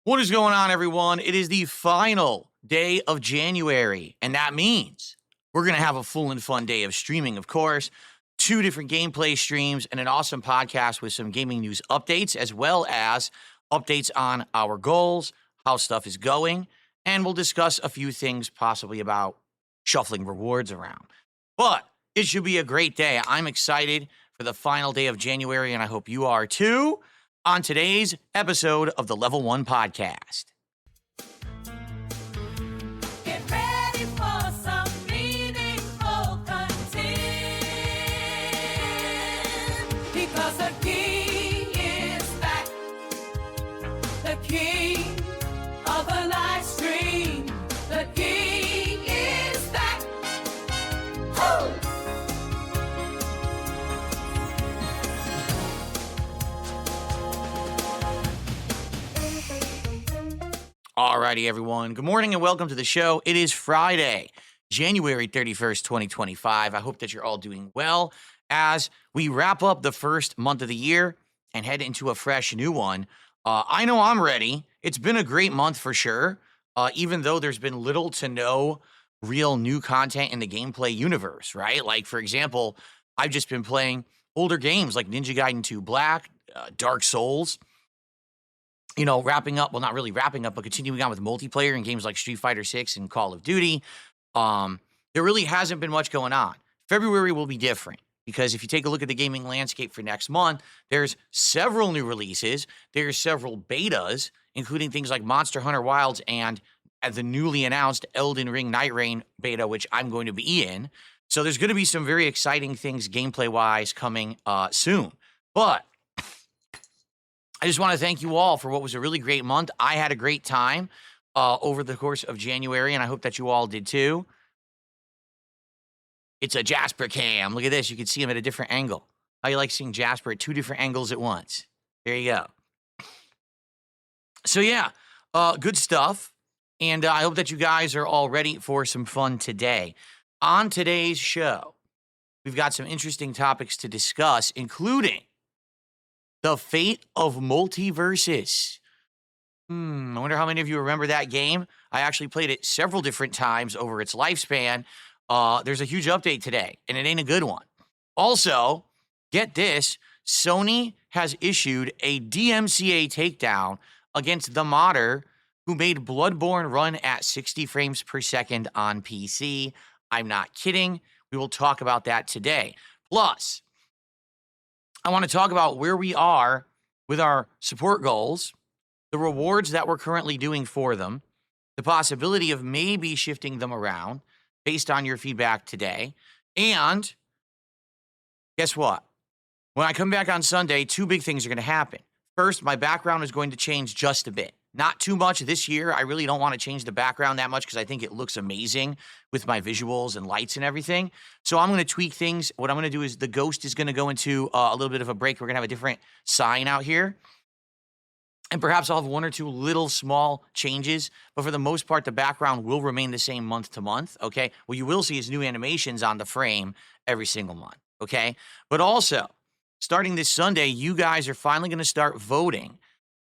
What is going on, everyone? It is the final day of January, and that means we're going to have a full and fun day of streaming, of course, 2 different gameplay streams, and an awesome podcast with some gaming news updates, as well as updates on our goals, how stuff is going, and we'll discuss a few things possibly about shuffling rewards around. But it should be a great day. I'm excited for the final day of January, and I hope you are too, on today's episode of the Level 1 Podcast. Get ready for some meaningful content, because the king is back, the king of the live stream, the king is back. Woo! Alrighty, everyone. Good morning and welcome to the show. It is Friday, January 31st, 2025. I hope that you're all doing well as we wrap up the first month of the year and head into a fresh new one. I know I'm ready. It's been a great month for sure, even though there's been little to no real new content in the gameplay universe, right? Like, for example, I've just been playing older games like Ninja Gaiden 2 Black, Dark Souls. You know, wrapping up, well, not really wrapping up, but continuing on with multiplayer in games like Street Fighter 6 and Call of Duty. There really hasn't been much going on. February will be different because if you take a look at the gaming landscape for next month, there's several new releases. There's several betas, including things like Monster Hunter Wilds and the newly announced Elden Ring Night Rain beta, which I'm going to be in. So there's going to be some very exciting things gameplay-wise coming soon. But I just want to thank you all for what was a really great month. I had a great time over the course of January, and I hope that you all did too. It's a Jasper cam. Look at this. You can see him at a different angle. How you like seeing Jasper at 2 different angles at once? There you go. So yeah, good stuff. And I hope that you guys are all ready for some fun today. On today's show, we've got some interesting topics to discuss, including the fate of Multiversus. I wonder how many of you remember that game. I actually played it several different times over its lifespan. There's a huge update today, and it ain't a good one. Also, get this, Sony has issued a DMCA takedown against the modder who made Bloodborne run at 60 frames per second on PC. I'm not kidding. We will talk about that today. Plus, I want to talk about where we are with our support goals, the rewards that we're currently doing for them, the possibility of maybe shifting them around based on your feedback today. And guess what? When I come back on Sunday, 2 big things are going to happen. First, my background is going to change just a bit. Not too much this year. I really don't want to change the background that much because I think it looks amazing with my visuals and lights and everything. So I'm going to tweak things. What I'm going to do is the ghost is going to go into a little bit of a break. We're going to have a different sign out here. And perhaps I'll have 1 or 2 little small changes. But for the most part, the background will remain the same month to month, okay? What you will see is new animations on the frame every single month, okay? But also, starting this Sunday, you guys are finally going to start voting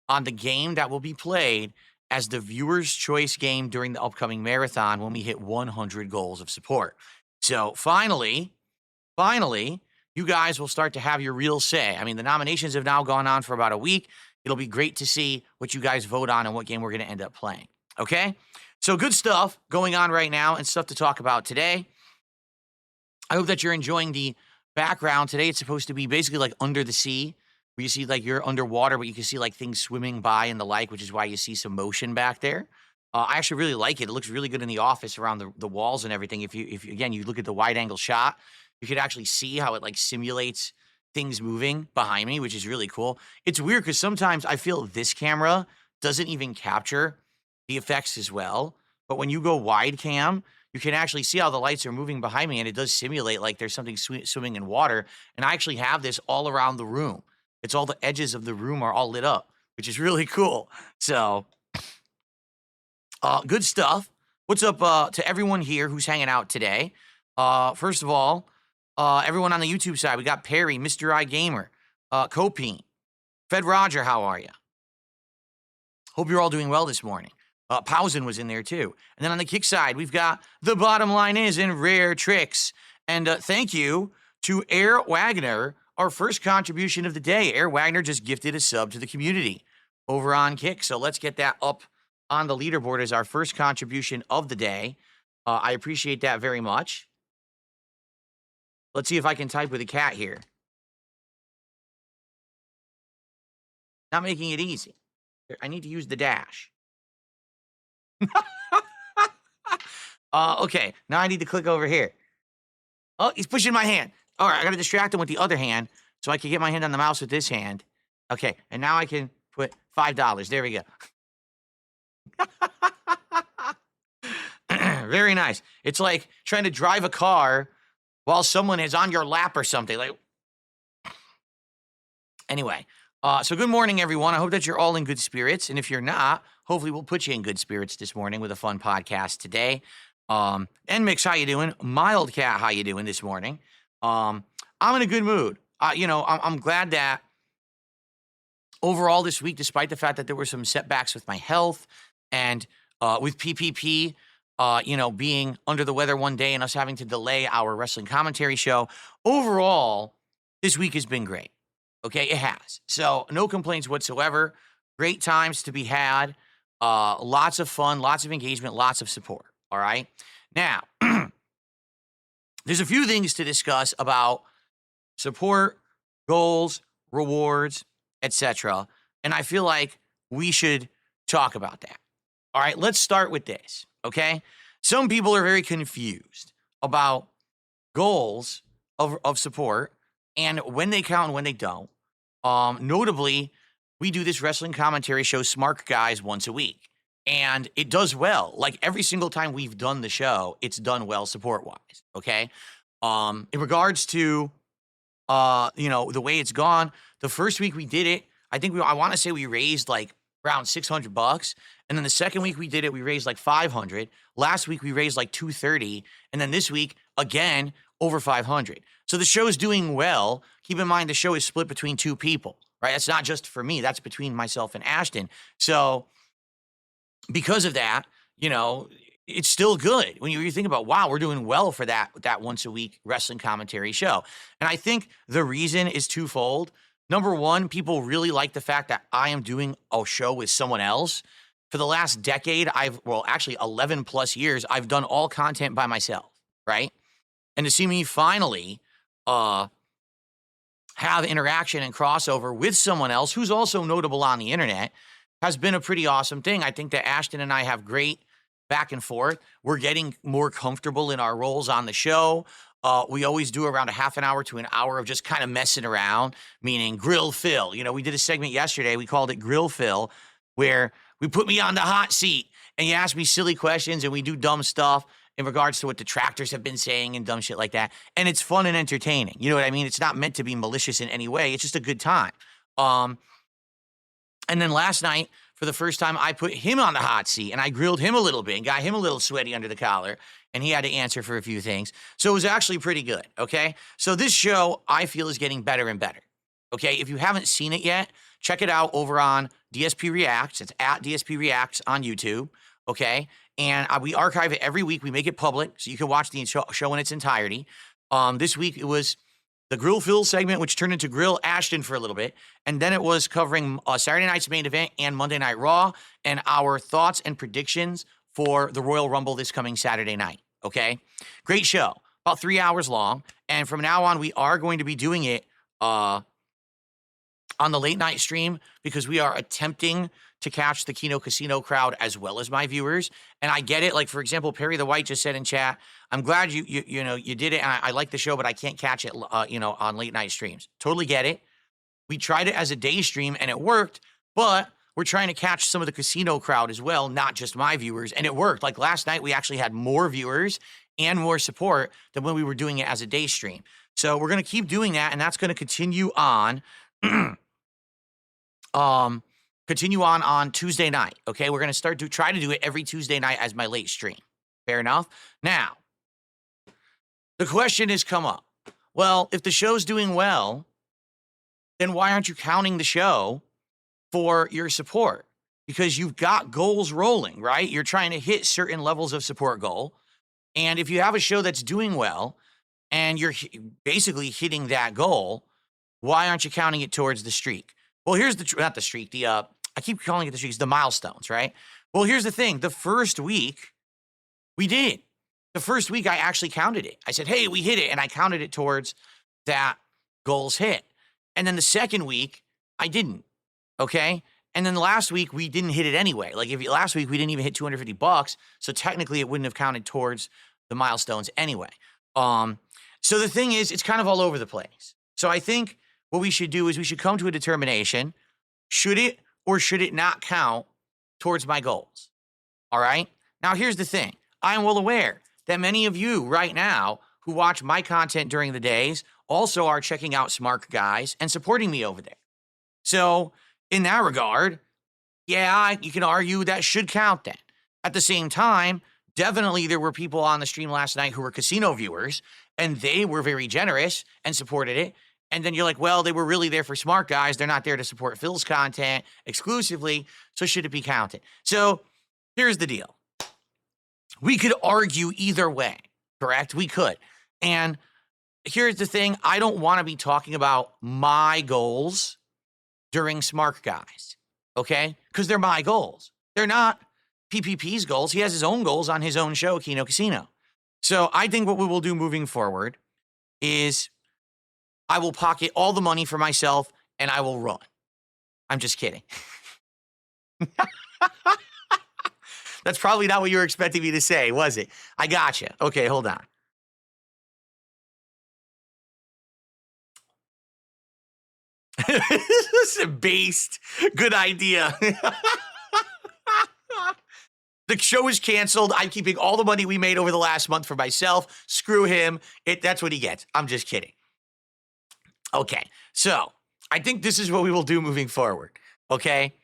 on the game that will be played as the viewer's choice game during the upcoming marathon when we hit 100 goals of support. So finally, you guys will start to have your real say. I mean, the nominations have now gone on for about a week. It'll be great to see what you guys vote on and what game we're going to end up playing. Okay? So good stuff going on right now and stuff to talk about today. I hope that you're enjoying the background. Today it's supposed to be basically like under the sea, where you see like you're underwater, but you can see like things swimming by and the like, which is why you see some motion back there. I actually really like it. It looks really good in the office around the walls and everything. If you again, you look at the wide angle shot, you could actually see how it like simulates things moving behind me, which is really cool. It's weird because sometimes I feel this camera doesn't even capture the effects as well. But when you go wide cam, you can actually see how the lights are moving behind me, and it does simulate like there's something swimming in water. And I actually have this all around the room. It's all the edges of the room are all lit up, which is really cool. So, good stuff. What's up to everyone here who's hanging out today? First of all, everyone on the YouTube side, we got Perry, Mr. iGamer, Copine, Fed Roger, how are you? Hope you're all doing well this morning. Pausen was in there too. And then on the kick side, we've got The Bottom Line Is and Rare Tricks. And thank you to Air Wagner, our first contribution of the day. Air Wagner just gifted a sub to the community over on Kick. So let's get that up on the leaderboard as our first contribution of the day. I appreciate that very much. Let's see if I can type with a cat here. Not making it easy. I need to use the dash. Okay, now I need to click over here. Oh, he's pushing my hand. All right, I got to distract him with the other hand so I can get my hand on the mouse with this hand. Okay, and now I can put $5. There we go. Very nice. It's like trying to drive a car while someone is on your lap or something. Like, anyway, so good morning, everyone. I hope that you're all in good spirits. And if you're not, hopefully we'll put you in good spirits this morning with a fun podcast today. Mix, how you doing? Mild Cat, how you doing this morning? I'm in a good mood. I'm glad that overall this week, despite the fact that there were some setbacks with my health and with PPP, being under the weather one day and us having to delay our wrestling commentary show, overall, this week has been great. Okay, it has. So no complaints whatsoever. Great times to be had. Lots of fun, lots of engagement, lots of support. All right. Now, there's a few things to discuss about support, goals, rewards, etc. And I feel like we should talk about that. All right, let's start with this. Okay. Some people are very confused about goals of support and when they count and when they don't. Notably, we do this wrestling commentary show, Smart Guys, once a week. And it does well. Like every single time we've done the show, it's done well support-wise, okay? In regards to, the way it's gone, the first week we did it, I want to say we raised like around $600. And then the second week we did it, we raised like $500. Last week we raised like $230. And then this week, again, over $500. So the show is doing well. Keep in mind, the show is split between two people, right? That's not just for me. That's between myself and Ashton. So because of that, it's still good when you think about, wow, we're doing well for that once a week wrestling commentary show. And I think the reason is twofold. Number one, people really like the fact that I am doing a show with someone else. For the last decade, 11 plus years, I've done all content by myself, right? And to see me finally have interaction and crossover with someone else who's also notable on the internet has been a pretty awesome thing. I think that Ashton and I have great back and forth. We're getting more comfortable in our roles on the show. We always do around a half an hour to an hour of just kind of messing around, meaning Grill Phil. We did a segment yesterday. We called it Grill Phil, where we put me on the hot seat and you ask me silly questions and we do dumb stuff in regards to what detractors have been saying and dumb shit like that. And it's fun and entertaining. You know what I mean? It's not meant to be malicious in any way. It's just a good time. And then last night, for the first time, I put him on the hot seat and I grilled him a little bit and got him a little sweaty under the collar, and he had to answer for a few things. So it was actually pretty good, okay? So this show, I feel, is getting better and better, okay? If you haven't seen it yet, check it out over on DSP Reacts. It's at DSP Reacts on YouTube, okay? And we archive it every week. We make it public so you can watch the show in its entirety. This week, it was the Grill Phil segment, which turned into Grill Ashton for a little bit. And then it was covering Saturday night's main event and Monday Night Raw and our thoughts and predictions for the Royal Rumble this coming Saturday night, okay? Great show, about 3 hours long. And from now on, we are going to be doing it on the late night stream because we are attempting to catch the Kino Casino crowd as well as my viewers. And I get it. Like, for example, Perry the White just said in chat, I'm glad you did it. And I like the show, but I can't catch it, on late night streams. Totally get it. We tried it as a day stream and it worked, but we're trying to catch some of the casino crowd as well, not just my viewers. And it worked. Like last night, we actually had more viewers and more support than when we were doing it as a day stream. So we're going to keep doing that. And that's going to continue on. Continue on Tuesday night. Okay. We're going to try to do it every Tuesday night as my late stream. Fair enough. Now, the question has come up. Well, if the show's doing well, then why aren't you counting the show for your support? because you've got goals rolling, right? You're trying to hit certain levels of support goal. And if you have a show that's doing well and you're basically hitting that goal, why aren't you counting it towards the streak? Well, here's not the streak, I keep calling it the streaks, the milestones, right? Well, here's the thing. The first week, we did. The first week, I actually counted it. I said, hey, we hit it, and I counted it towards that goals hit. And then the second week, I didn't, okay? And then the last week, we didn't hit it anyway. Like, last week, we didn't even hit $250, so technically, it wouldn't have counted towards the milestones anyway. So the thing is, it's kind of all over the place. So I think what we should do is we should come to a determination. Should it or should it not count towards my goals? All right? Now, here's the thing. I am well aware that many of you right now who watch my content during the days also are checking out Smart Guys and supporting me over there. So in that regard, yeah, you can argue that should count then. At the same time, definitely there were people on the stream last night who were casino viewers, and they were very generous and supported it. And then you're like, well, they were really there for Smart Guys. They're not there to support Phil's content exclusively, so should it be counted? So here's the deal. We could argue either way, correct? We could. And here's the thing. I don't want to be talking about my goals during Smart Guys, okay? Because they're my goals. They're not PPP's goals. He has his own goals on his own show, Kino Casino. So I think what we will do moving forward is I will pocket all the money for myself and I will run. I'm just kidding. That's probably not what you were expecting me to say, was it? I gotcha. Okay, hold on. This is a based. Good idea. The show is canceled. I'm keeping all the money we made over the last month for myself. Screw him. That's what he gets. I'm just kidding. Okay, so I think this is what we will do moving forward, okay?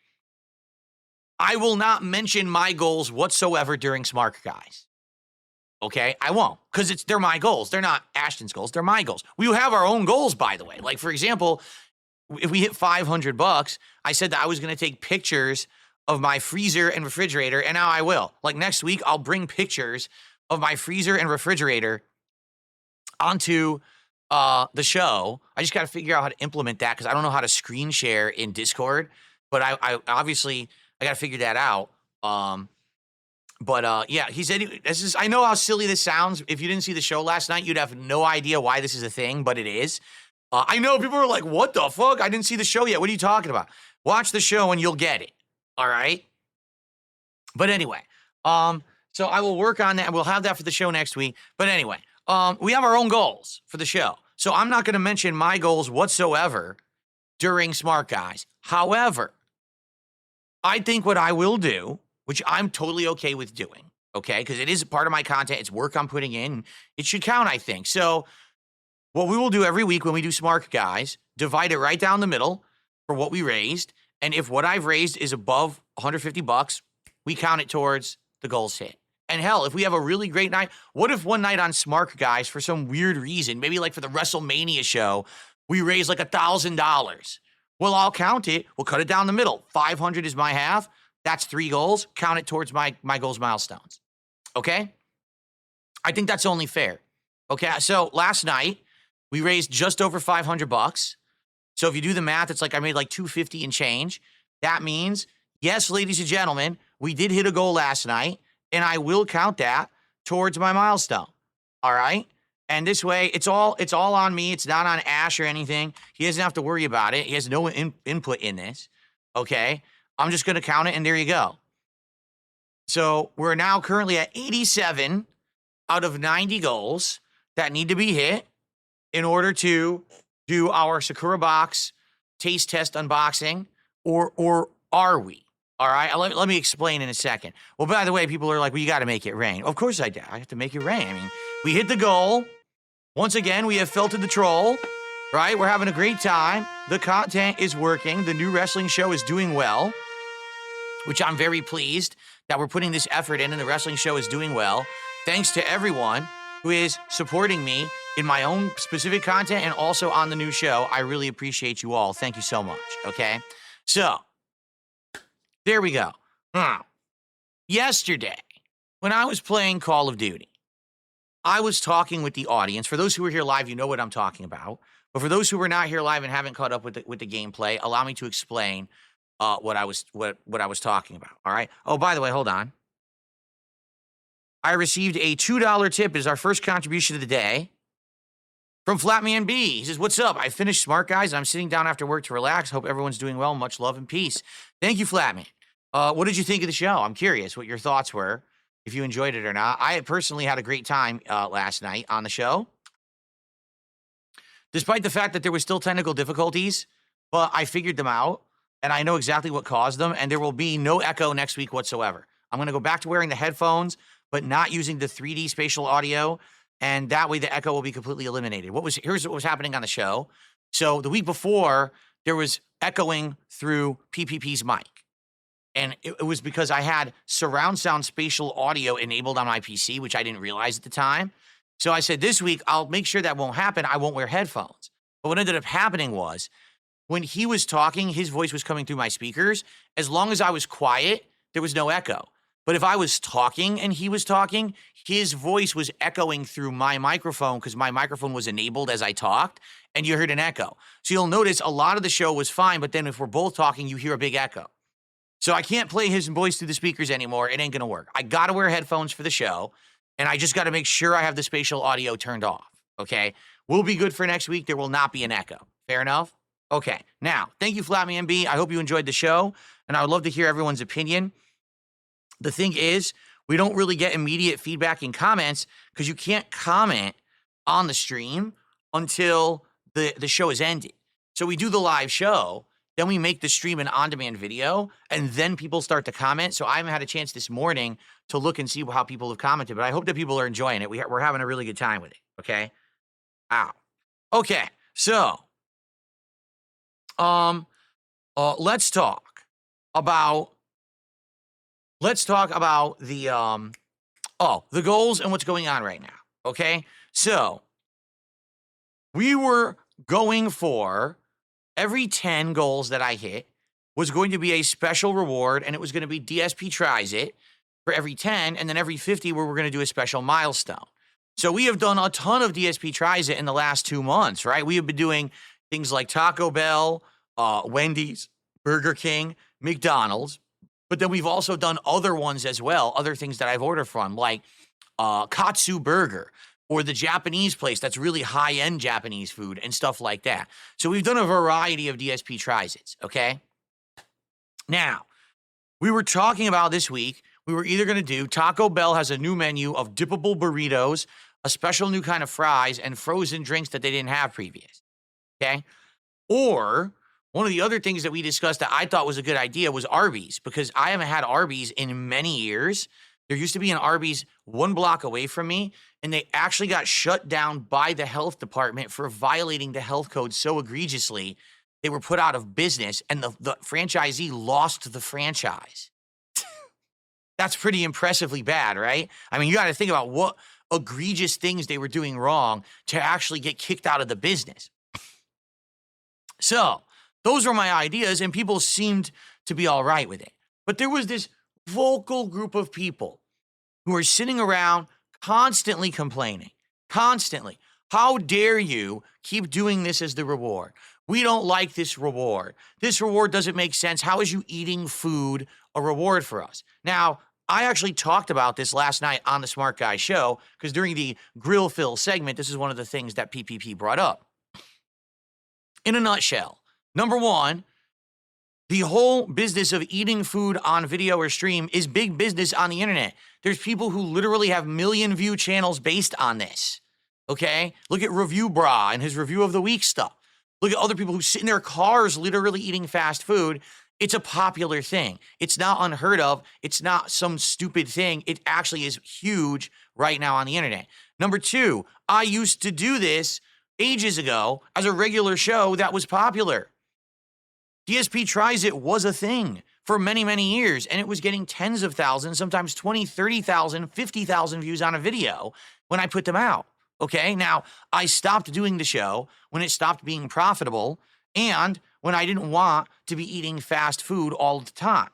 I will not mention my goals whatsoever during Smart Guys, okay? I won't, because they're my goals. They're not Ashton's goals. They're my goals. We have our own goals, by the way. Like, for example, if we hit $500, I said that I was going to take pictures of my freezer and refrigerator, and now I will. Like, next week, I'll bring pictures of my freezer and refrigerator onto the show. I just got to figure out how to implement that because I don't know how to screen share in Discord, but I obviously I got to figure that out. Yeah, he said this is. I know how silly this sounds. If you didn't see the show last night, you'd have no idea why this is a thing, but it is. I know people are like, "What the fuck? I didn't see the show yet. What are you talking about?" Watch the show and you'll get it. All right. But anyway, so I will work on that. We'll have that for the show next week. But anyway. We have our own goals for the show. So I'm not going to mention my goals whatsoever during Smart Guys. However, I think what I will do, which I'm totally okay with doing, okay, because it is a part of my content. It's work I'm putting in. It should count, I think. So what we will do every week when we do Smart Guys, divide it right down the middle for what we raised. And if what I've raised is above $150, we count it towards the goals hit. And hell, if we have a really great night, what if one night on Smart Guys, for some weird reason, maybe like for the WrestleMania show, we raise like $1,000? Well, I'll count it. We'll cut it down the middle. 500 is my half. That's 3 goals. Count it towards my goals milestones. Okay? I think that's only fair. Okay, so last night, we raised just over $500. So if you do the math, it's like I made like $250 and change. That means, yes, ladies and gentlemen, we did hit a goal last night. And I will count that towards my milestone. All right? And this way, it's all on me. It's not on Ash or anything. He doesn't have to worry about it. He has no input in this. Okay? I'm just going to count it, and there you go. So we're now currently at 87 out of 90 goals that need to be hit in order to do our Sakura Box taste test unboxing, or are we? All right, let me explain in a second. Well, by the way, people are like, well, you got to make it rain. Of course I do. I have to make it rain. I mean, we hit the goal. Once again, we have filtered the troll, right? We're having a great time. The content is working. The new wrestling show is doing well, which I'm very pleased that we're putting this effort in and the wrestling show is doing well. Thanks to everyone who is supporting me in my own specific content and also on the new show. I really appreciate you all. Thank you so much, okay? So There we go. Yesterday, when I was playing Call of Duty, I was talking with the audience. For those who are here live, you know what I'm talking about. But for those who were not here live and haven't caught up with the gameplay, allow me to explain what I was talking about. All right. Oh, by the way, hold on. I received a $2 tip as our first contribution of the day from Flatman B. He says, "What's up? I finished Smart Guys. I'm sitting down after work to relax. Hope everyone's doing well. Much love and peace." Thank you, Flatman. What did you think of the show? I'm curious what your thoughts were, if you enjoyed it or not. I personally had a great time last night on the show, despite the fact that there was still technical difficulties, but I figured them out, and I know exactly what caused them, and there will be no echo next week whatsoever. I'm going to go back to wearing the headphones, but not using the 3D spatial audio, and that way the echo will be completely eliminated. Here's what was happening on the show. So the week before, there was echoing through PPP's mic. And it was because I had surround sound spatial audio enabled on my PC, which I didn't realize at the time. So I said, this week, I'll make sure that won't happen. I won't wear headphones. But what ended up happening was, when he was talking, his voice was coming through my speakers. As long as I was quiet, there was no echo. But if I was talking and he was talking, his voice was echoing through my microphone because my microphone was enabled as I talked, and you heard an echo. So you'll notice a lot of the show was fine, but then if we're both talking, you hear a big echo. So I can't play his voice through the speakers anymore. It ain't going to work. I got to wear headphones for the show, and I just got to make sure I have the spatial audio turned off, okay? We'll be good for next week. There will not be an echo. Fair enough? Okay. Now, thank you, Flatman B. I hope you enjoyed the show, and I would love to hear everyone's opinion. The thing is, we don't really get immediate feedback in comments because you can't comment on the stream until the show is ended. So we do the live show, then we make the stream an on-demand video, and then people start to comment. So I haven't had a chance this morning to look and see how people have commented, but I hope that people are enjoying it. We're having a really good time with it, okay? Ow. Okay, so let's talk about the goals and what's going on right now, okay? So we were going for every 10 goals that I hit was going to be a special reward, and it was going to be DSP tries it for every 10, and then every 50 where we're going to do a special milestone. So we have done a ton of DSP tries it in the last 2 months, right? We have been doing things like Taco Bell, Wendy's, Burger King, McDonald's, but then we've also done other ones as well, other things that I've ordered from, like Katsu Burger, or the Japanese place that's really high-end Japanese food and stuff like that. So we've done a variety of DSP tries-its, okay? Now, we were talking about this week, we were either going to do Taco Bell has a new menu of dippable burritos, a special new kind of fries, and frozen drinks that they didn't have previous, okay? Or one of the other things that we discussed that I thought was a good idea was Arby's, because I haven't had Arby's in many years. There used to be an Arby's 1 block away from me, and they actually got shut down by the health department for violating the health code so egregiously, they were put out of business, and the franchisee lost the franchise. That's pretty impressively bad, right? I mean, you got to think about what egregious things they were doing wrong to actually get kicked out of the business. So those were my ideas, and people seemed to be all right with it. But there was this vocal group of people who are sitting around constantly complaining, constantly. How dare you keep doing this as the reward? We don't like this reward. This reward doesn't make sense. How is you eating food a reward for us? Now, I actually talked about this last night on the Smart Guy show, because during the Grill Fill segment, this is one of the things that PPP brought up. In a nutshell, number one, the whole business of eating food on video or stream is big business on the internet. There's people who literally have million view channels based on this, okay? Look at Review Bra and his review of the week stuff. Look at other people who sit in their cars literally eating fast food. It's a popular thing. It's not unheard of. It's not some stupid thing. It actually is huge right now on the internet. Number two, I used to do this ages ago as a regular show that was popular. DSP Tries It was a thing for many, many years, and it was getting tens of thousands, sometimes 20, 30,000, 50,000 views on a video when I put them out, okay? Now, I stopped doing the show when it stopped being profitable and when I didn't want to be eating fast food all the time.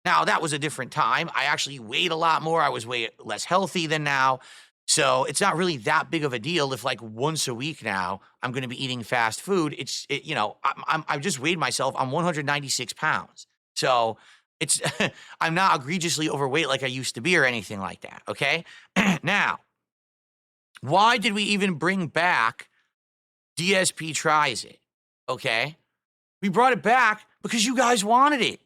Now, that was a different time. I actually weighed a lot more. I was way less healthy than now. So it's not really that big of a deal if like once a week now I'm going to be eating fast food. I've just weighed myself. I'm 196 pounds. So it's, I'm not egregiously overweight like I used to be or anything like that. Okay. Now, why did we even bring back DSP Tries It? Okay. We brought it back because you guys wanted it.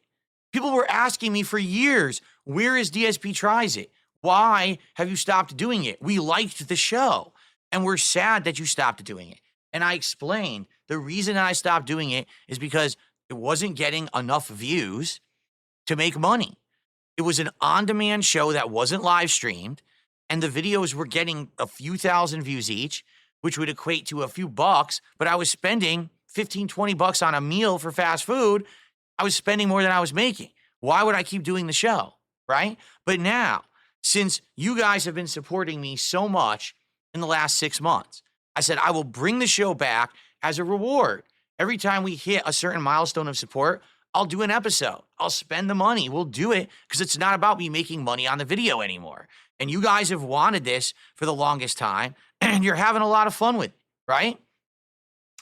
People were asking me for years, where is DSP Tries It? Why have you stopped doing it? We liked the show, and we're sad that you stopped doing it. And I explained the reason I stopped doing it is because it wasn't getting enough views to make money. It was an on-demand show that wasn't live streamed, and the videos were getting a few thousand views each, which would equate to a few bucks, but I was spending 15, 20 bucks on a meal for fast food. I was spending more than I was making. Why would I keep doing the show, right? But now, since you guys have been supporting me so much in the last 6 months, I said I will bring the show back as a reward. Every time we hit a certain milestone of support, I'll do an episode. I'll spend the money. We'll do it because it's not about me making money on the video anymore. And you guys have wanted this for the longest time, and you're having a lot of fun with it, right?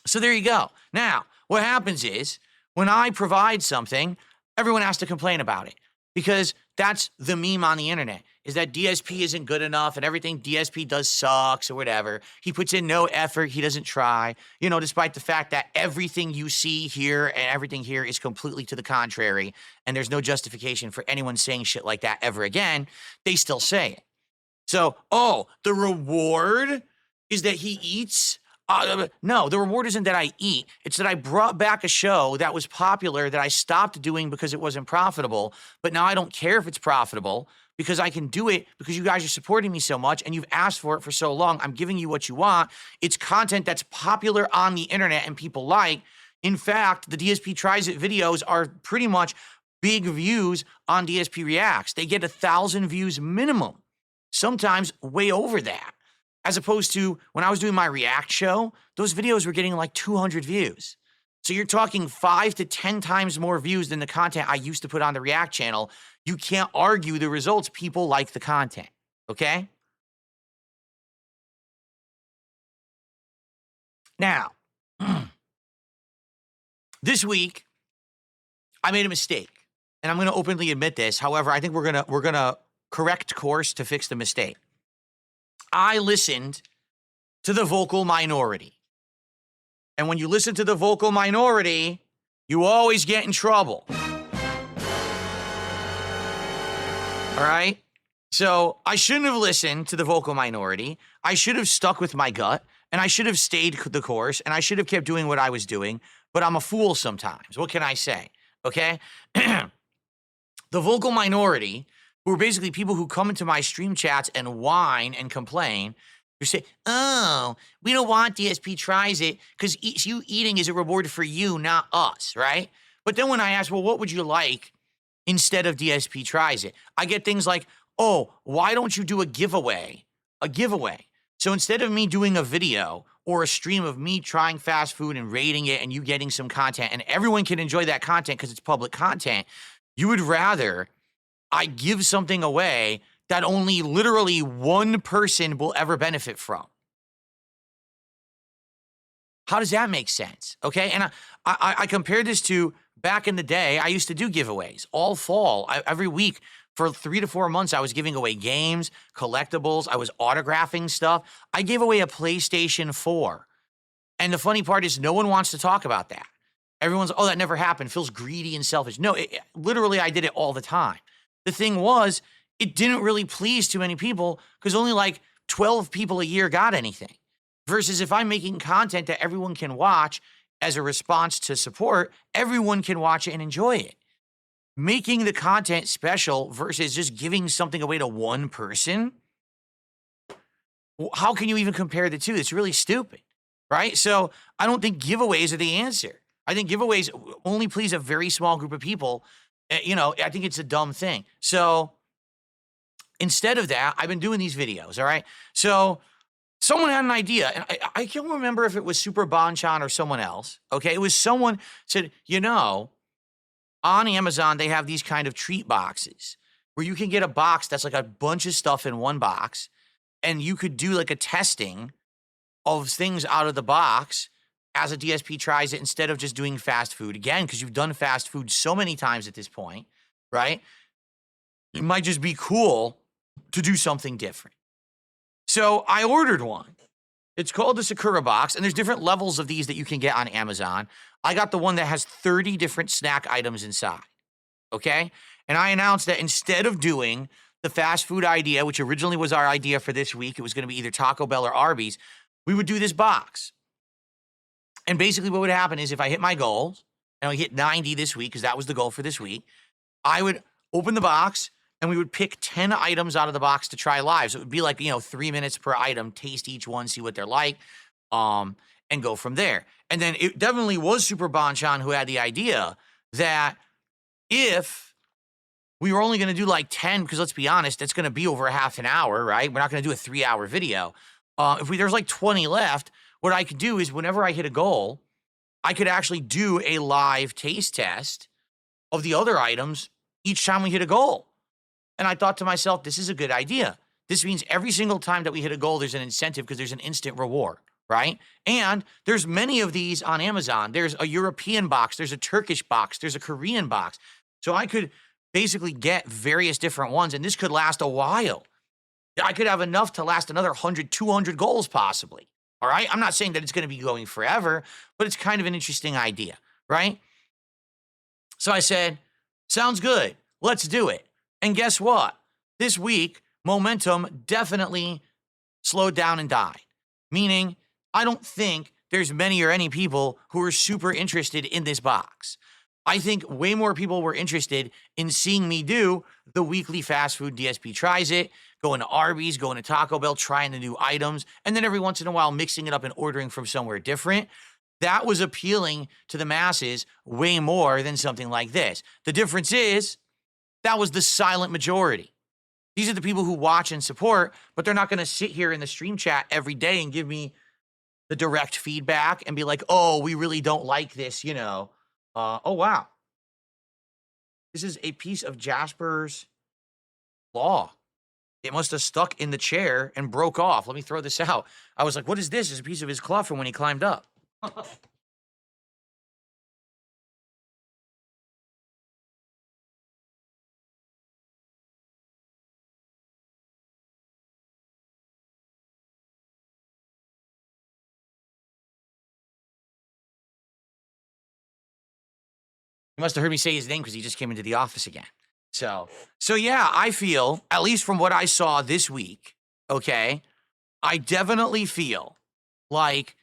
So there you go. Now, what happens is when I provide something, everyone has to complain about it because that's the meme on the internet, is that DSP isn't good enough and everything DSP does sucks or whatever. He puts in no effort. He doesn't try, despite the fact that everything you see here and everything here is completely to the contrary. And there's no justification for anyone saying shit like that ever again. They still say it. So, the reward is that he eats. No, the reward isn't that I eat. It's that I brought back a show that was popular that I stopped doing because it wasn't profitable. But now I don't care if it's profitable because I can do it because you guys are supporting me so much and you've asked for it for so long. I'm giving you what you want. It's content that's popular on the internet and people like. In fact, the DSP Tries It videos are pretty much big views on DSP Reacts. They get 1,000 views minimum, sometimes way over that. As opposed to when I was doing my React show, those videos were getting like 200 views. So you're talking 5 to 10 times more views than the content I used to put on the React channel. You can't argue the results. People like the content, okay? Now, this week, I made a mistake, and I'm going to openly admit this. However, I think we're gonna correct course to fix the mistake. I listened to the vocal minority. And when you listen to the vocal minority, you always get in trouble. All right? So I shouldn't have listened to the vocal minority. I should have stuck with my gut, and I should have stayed the course, and I should have kept doing what I was doing, but I'm a fool sometimes. What can I say? Okay? The vocal minority, who are basically people who come into my stream chats and whine and complain. You say, we don't want DSP Tries It because you eating is a reward for you, not us, right? But then when I ask, well, what would you like instead of DSP Tries It? I get things like, why don't you do a giveaway? A giveaway. So instead of me doing a video or a stream of me trying fast food and rating it and you getting some content and everyone can enjoy that content because it's public content, you would rather I give something away that only literally one person will ever benefit from. How does that make sense? Okay, and I compared this to back in the day, I used to do giveaways all fall. Every week for 3 to 4 months, I was giving away games, collectibles. I was autographing stuff. I gave away a PlayStation 4. And the funny part is no one wants to talk about that. Everyone's, that never happened. Feels greedy and selfish. No, literally, I did it all the time. The thing was, it didn't really please too many people because only like 12 people a year got anything. Versus if I'm making content that everyone can watch as a response to support, everyone can watch it and enjoy it. Making the content special versus just giving something away to one person, how can you even compare the two? It's really stupid, right? So I don't think giveaways are the answer. I think giveaways only please a very small group of people. I think it's a dumb thing. So instead of that, I've been doing these videos, all right? So someone had an idea, and I can't remember if it was Super Bonchan or someone else, okay? It was someone said, on Amazon, they have these kind of treat boxes where you can get a box that's like a bunch of stuff in one box, and you could do like a testing of things out of the box as a DSP tries it instead of just doing fast food. Again, because you've done fast food so many times at this point, right? It might just be cool to do something different. So I ordered one. It's called the Sakura box, and there's different levels of these that you can get on Amazon. I got the one that has 30 different snack items inside, okay? And I announced that instead of doing the fast food idea, which originally was our idea for this week, it was going to be either Taco Bell or Arby's, we would do this box. And basically what would happen is if I hit my goals, and I hit 90 this week, because that was the goal for this week, I would open the box, and we would pick 10 items out of the box to try live. So it would be like, 3 minutes per item, taste each one, see what they're like, and go from there. And then it definitely was Super Bonchan who had the idea that if we were only going to do like 10, because let's be honest, that's going to be over a half an hour, right? We're not going to do a 3-hour video. If there's like 20 left, what I could do is whenever I hit a goal, I could actually do a live taste test of the other items each time we hit a goal. And I thought to myself, this is a good idea. This means every single time that we hit a goal, there's an incentive because there's an instant reward, right? And there's many of these on Amazon. There's a European box, there's a Turkish box, there's a Korean box. So I could basically get various different ones, and this could last a while. I could have enough to last another 100, 200 goals possibly, all right? I'm not saying that it's going to be going forever, but it's kind of an interesting idea, right? So I said, sounds good. Let's do it. And guess what? This week, momentum definitely slowed down and died. Meaning, I don't think there's many or any people who are super interested in this box. I think way more people were interested in seeing me do the weekly fast food DSP tries it, going to Arby's, going to Taco Bell, trying the new items, and then every once in a while mixing it up and ordering from somewhere different. That was appealing to the masses way more than something like this. The difference is, that was the silent majority. These are the people who watch and support, but they're not going to sit here in the stream chat every day and give me the direct feedback and be like, oh, we really don't like this, oh, wow. This is a piece of Jasper's Law. It must have stuck in the chair and broke off. Let me throw this out. I was like, what is this? It's a piece of his cloth from when he climbed up. He must have heard me say his name because he just came into the office again. So yeah, I feel, at least from what I saw this week, okay, I definitely feel like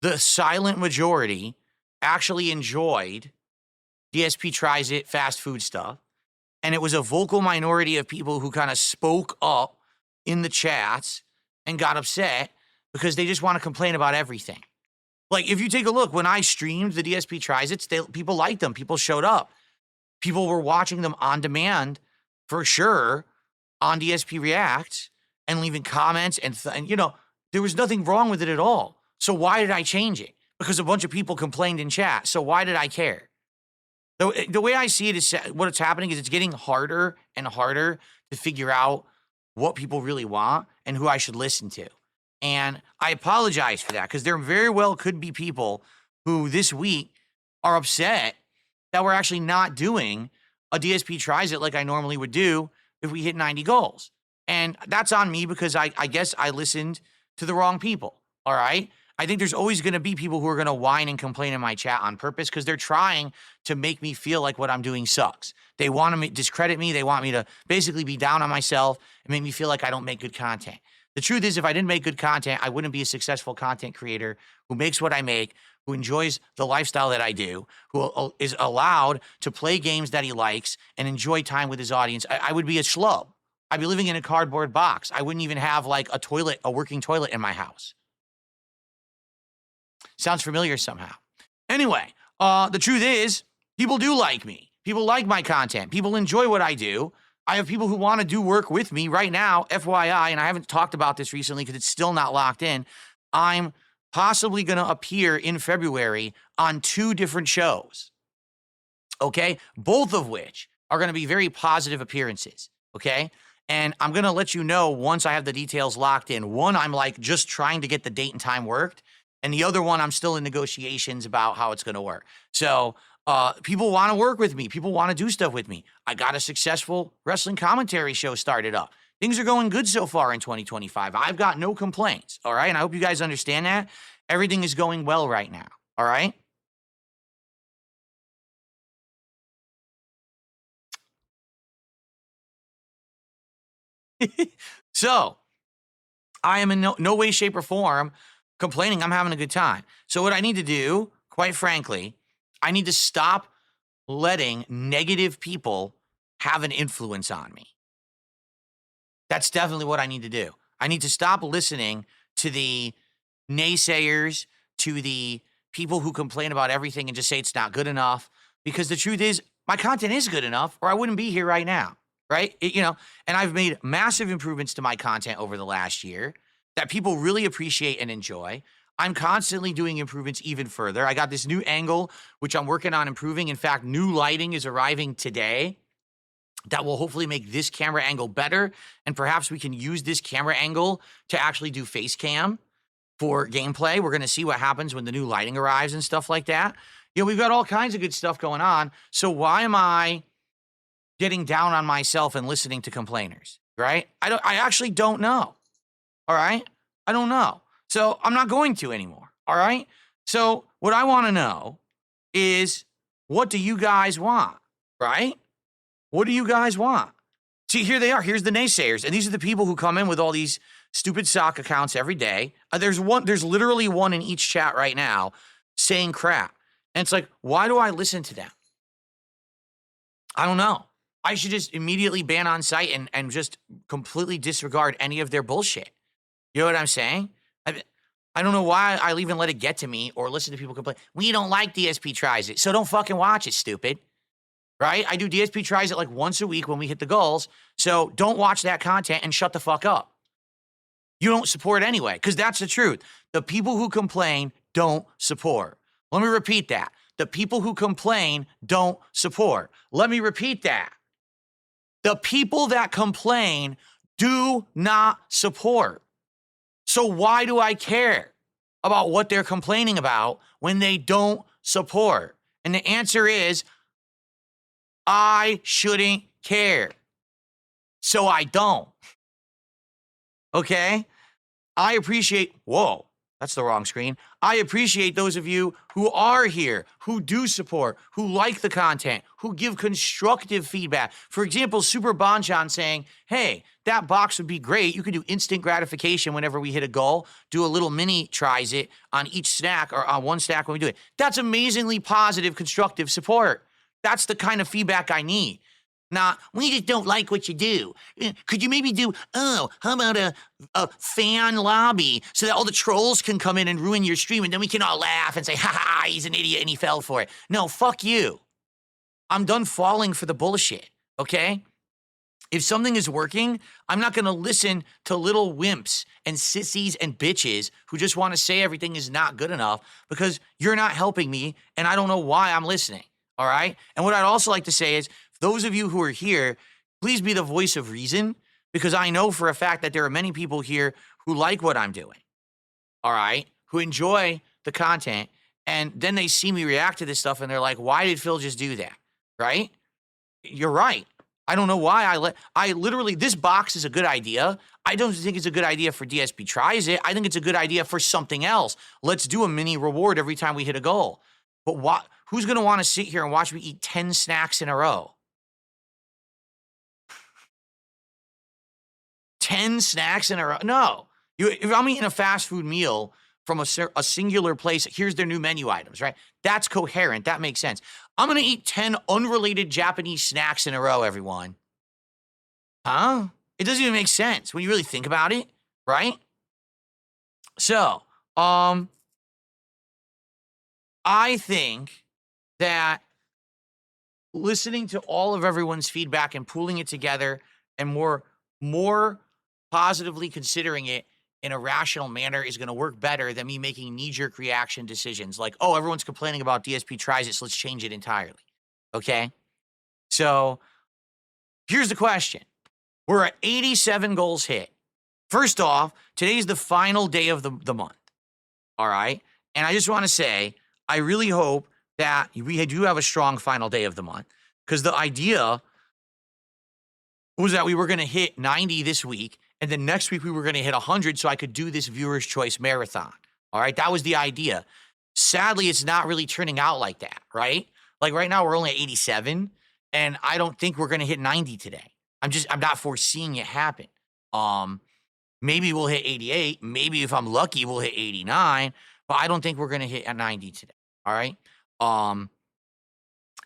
the silent majority actually enjoyed DSP Tries It fast food stuff. And it was a vocal minority of people who kind of spoke up in the chats and got upset because they just want to complain about everything. Like, if you take a look, when I streamed the DSP Tries It, people liked them. People showed up. People were watching them on demand, for sure, on DSP React and leaving comments. And there was nothing wrong with it at all. So why did I change it? Because a bunch of people complained in chat. So why did I care? The way I see it is what's happening is it's getting harder and harder to figure out what people really want and who I should listen to. And I apologize for that because there very well could be people who this week are upset that we're actually not doing a DSP Tries It like I normally would do if we hit 90 goals. And that's on me because I guess I listened to the wrong people, all right? I think there's always going to be people who are going to whine and complain in my chat on purpose because they're trying to make me feel like what I'm doing sucks. They want to discredit me. They want me to basically be down on myself and make me feel like I don't make good content. The truth is, if I didn't make good content, I wouldn't be a successful content creator who makes what I make, who enjoys the lifestyle that I do, who is allowed to play games that he likes and enjoy time with his audience. I would be a schlub. I'd be living in a cardboard box. I wouldn't even have like a working toilet in my house. Sounds familiar somehow. Anyway, the truth is, people do like me. People like my content. People enjoy what I do. I have people who want to do work with me right now, FYI, and I haven't talked about this recently because it's still not locked in. I'm possibly going to appear in February on 2 different shows. Okay, both of which are going to be very positive appearances. Okay, and I'm going to let you know once I have the details locked in. One, I'm like just trying to get the date and time worked, and the other one, I'm still in negotiations about how it's going to work. So people want to work with me. People want to do stuff with me. I got a successful wrestling commentary show started up. Things are going good so far in 2025. I've got no complaints. All right. And I hope you guys understand that. Everything is going well right now. All right. So I am in no way, shape, or form complaining. I'm having a good time. So what I need to do, quite frankly, I need to stop letting negative people have an influence on me. That's definitely what I need to do. I need to stop listening to the naysayers, to the people who complain about everything and just say it's not good enough. Because the truth is, my content is good enough, or I wouldn't be here right now, right? And I've made massive improvements to my content over the last year that people really appreciate and enjoy. I'm constantly doing improvements even further. I got this new angle, which I'm working on improving. In fact, new lighting is arriving today that will hopefully make this camera angle better. And perhaps we can use this camera angle to actually do face cam for gameplay. We're going to see what happens when the new lighting arrives and stuff like that. We've got all kinds of good stuff going on. So why am I getting down on myself and listening to complainers, right? I actually don't know. All right? I don't know. So I'm not going to anymore. All right? So what I want to know is, what do you guys want, right? What do you guys want? See, here they are. Here's the naysayers. And these are the people who come in with all these stupid sock accounts every day. There's literally one in each chat right now saying crap. And it's like, why do I listen to them? I don't know. I should just immediately ban on site and just completely disregard any of their bullshit. You know what I'm saying? I don't know why I'll even let it get to me or listen to people complain. We don't like DSP tries it, so don't fucking watch it, stupid. Right? I do DSP tries it like once a week when we hit the goals. So don't watch that content and shut the fuck up. You don't support anyway, because that's the truth. The people who complain don't support. Let me repeat that. The people who complain don't support. Let me repeat that. The people that complain do not support. So why do I care about what they're complaining about when they don't support? And the answer is, I shouldn't care. So I don't. Okay? I appreciate, whoa, that's the wrong screen. I appreciate those of you who are here, who do support, who like the content, who give constructive feedback. For example, Super Bonchan saying, hey, that box would be great. You could do instant gratification whenever we hit a goal, do a little mini tries it on each snack or on one snack when we do it. That's amazingly positive, constructive support. That's the kind of feedback I need. Not, we just don't like what you do. Could you maybe do, how about a fan lobby so that all the trolls can come in and ruin your stream and then we can all laugh and say, ha ha, he's an idiot and he fell for it. No, fuck you. I'm done falling for the bullshit, okay? If something is working, I'm not going to listen to little wimps and sissies and bitches who just want to say everything is not good enough because you're not helping me and I don't know why I'm listening, all right? And what I'd also like to say is, those of you who are here, please be the voice of reason, because I know for a fact that there are many people here who like what I'm doing, all right, who enjoy the content, and then they see me react to this stuff and they're like, why did Phil just do that, right? You're right. I don't know why I literally, this box is a good idea. I don't think it's a good idea for DSP tries it. I think it's a good idea for something else. Let's do a mini reward every time we hit a goal. But who's going to want to sit here and watch me eat 10 snacks in a row? 10 snacks in a row? No. If I'm eating a fast food meal from a singular place, here's their new menu items, right? That's coherent. That makes sense. I'm going to eat 10 unrelated Japanese snacks in a row, everyone. Huh? It doesn't even make sense when you really think about it, right? So, I think that listening to all of everyone's feedback and pooling it together and more positively considering it in a rational manner is going to work better than me making knee-jerk reaction decisions like, oh, everyone's complaining about DSP tries it, so let's change it entirely. Okay? So here's the question. We're at 87 goals hit. First off, today's the final day of the month. All right? And I just want to say, I really hope that we do have a strong final day of the month, because the idea was that we were going to hit 90 this week, and then next week we were going to hit 100 so I could do this Viewer's Choice Marathon. All right? That was the idea. Sadly, it's not really turning out like that, right? Like right now, we're only at 87, and I don't think we're going to hit 90 today. I'm not foreseeing it happen. Maybe we'll hit 88. Maybe if I'm lucky, we'll hit 89, but I don't think we're going to hit at 90 today. All right?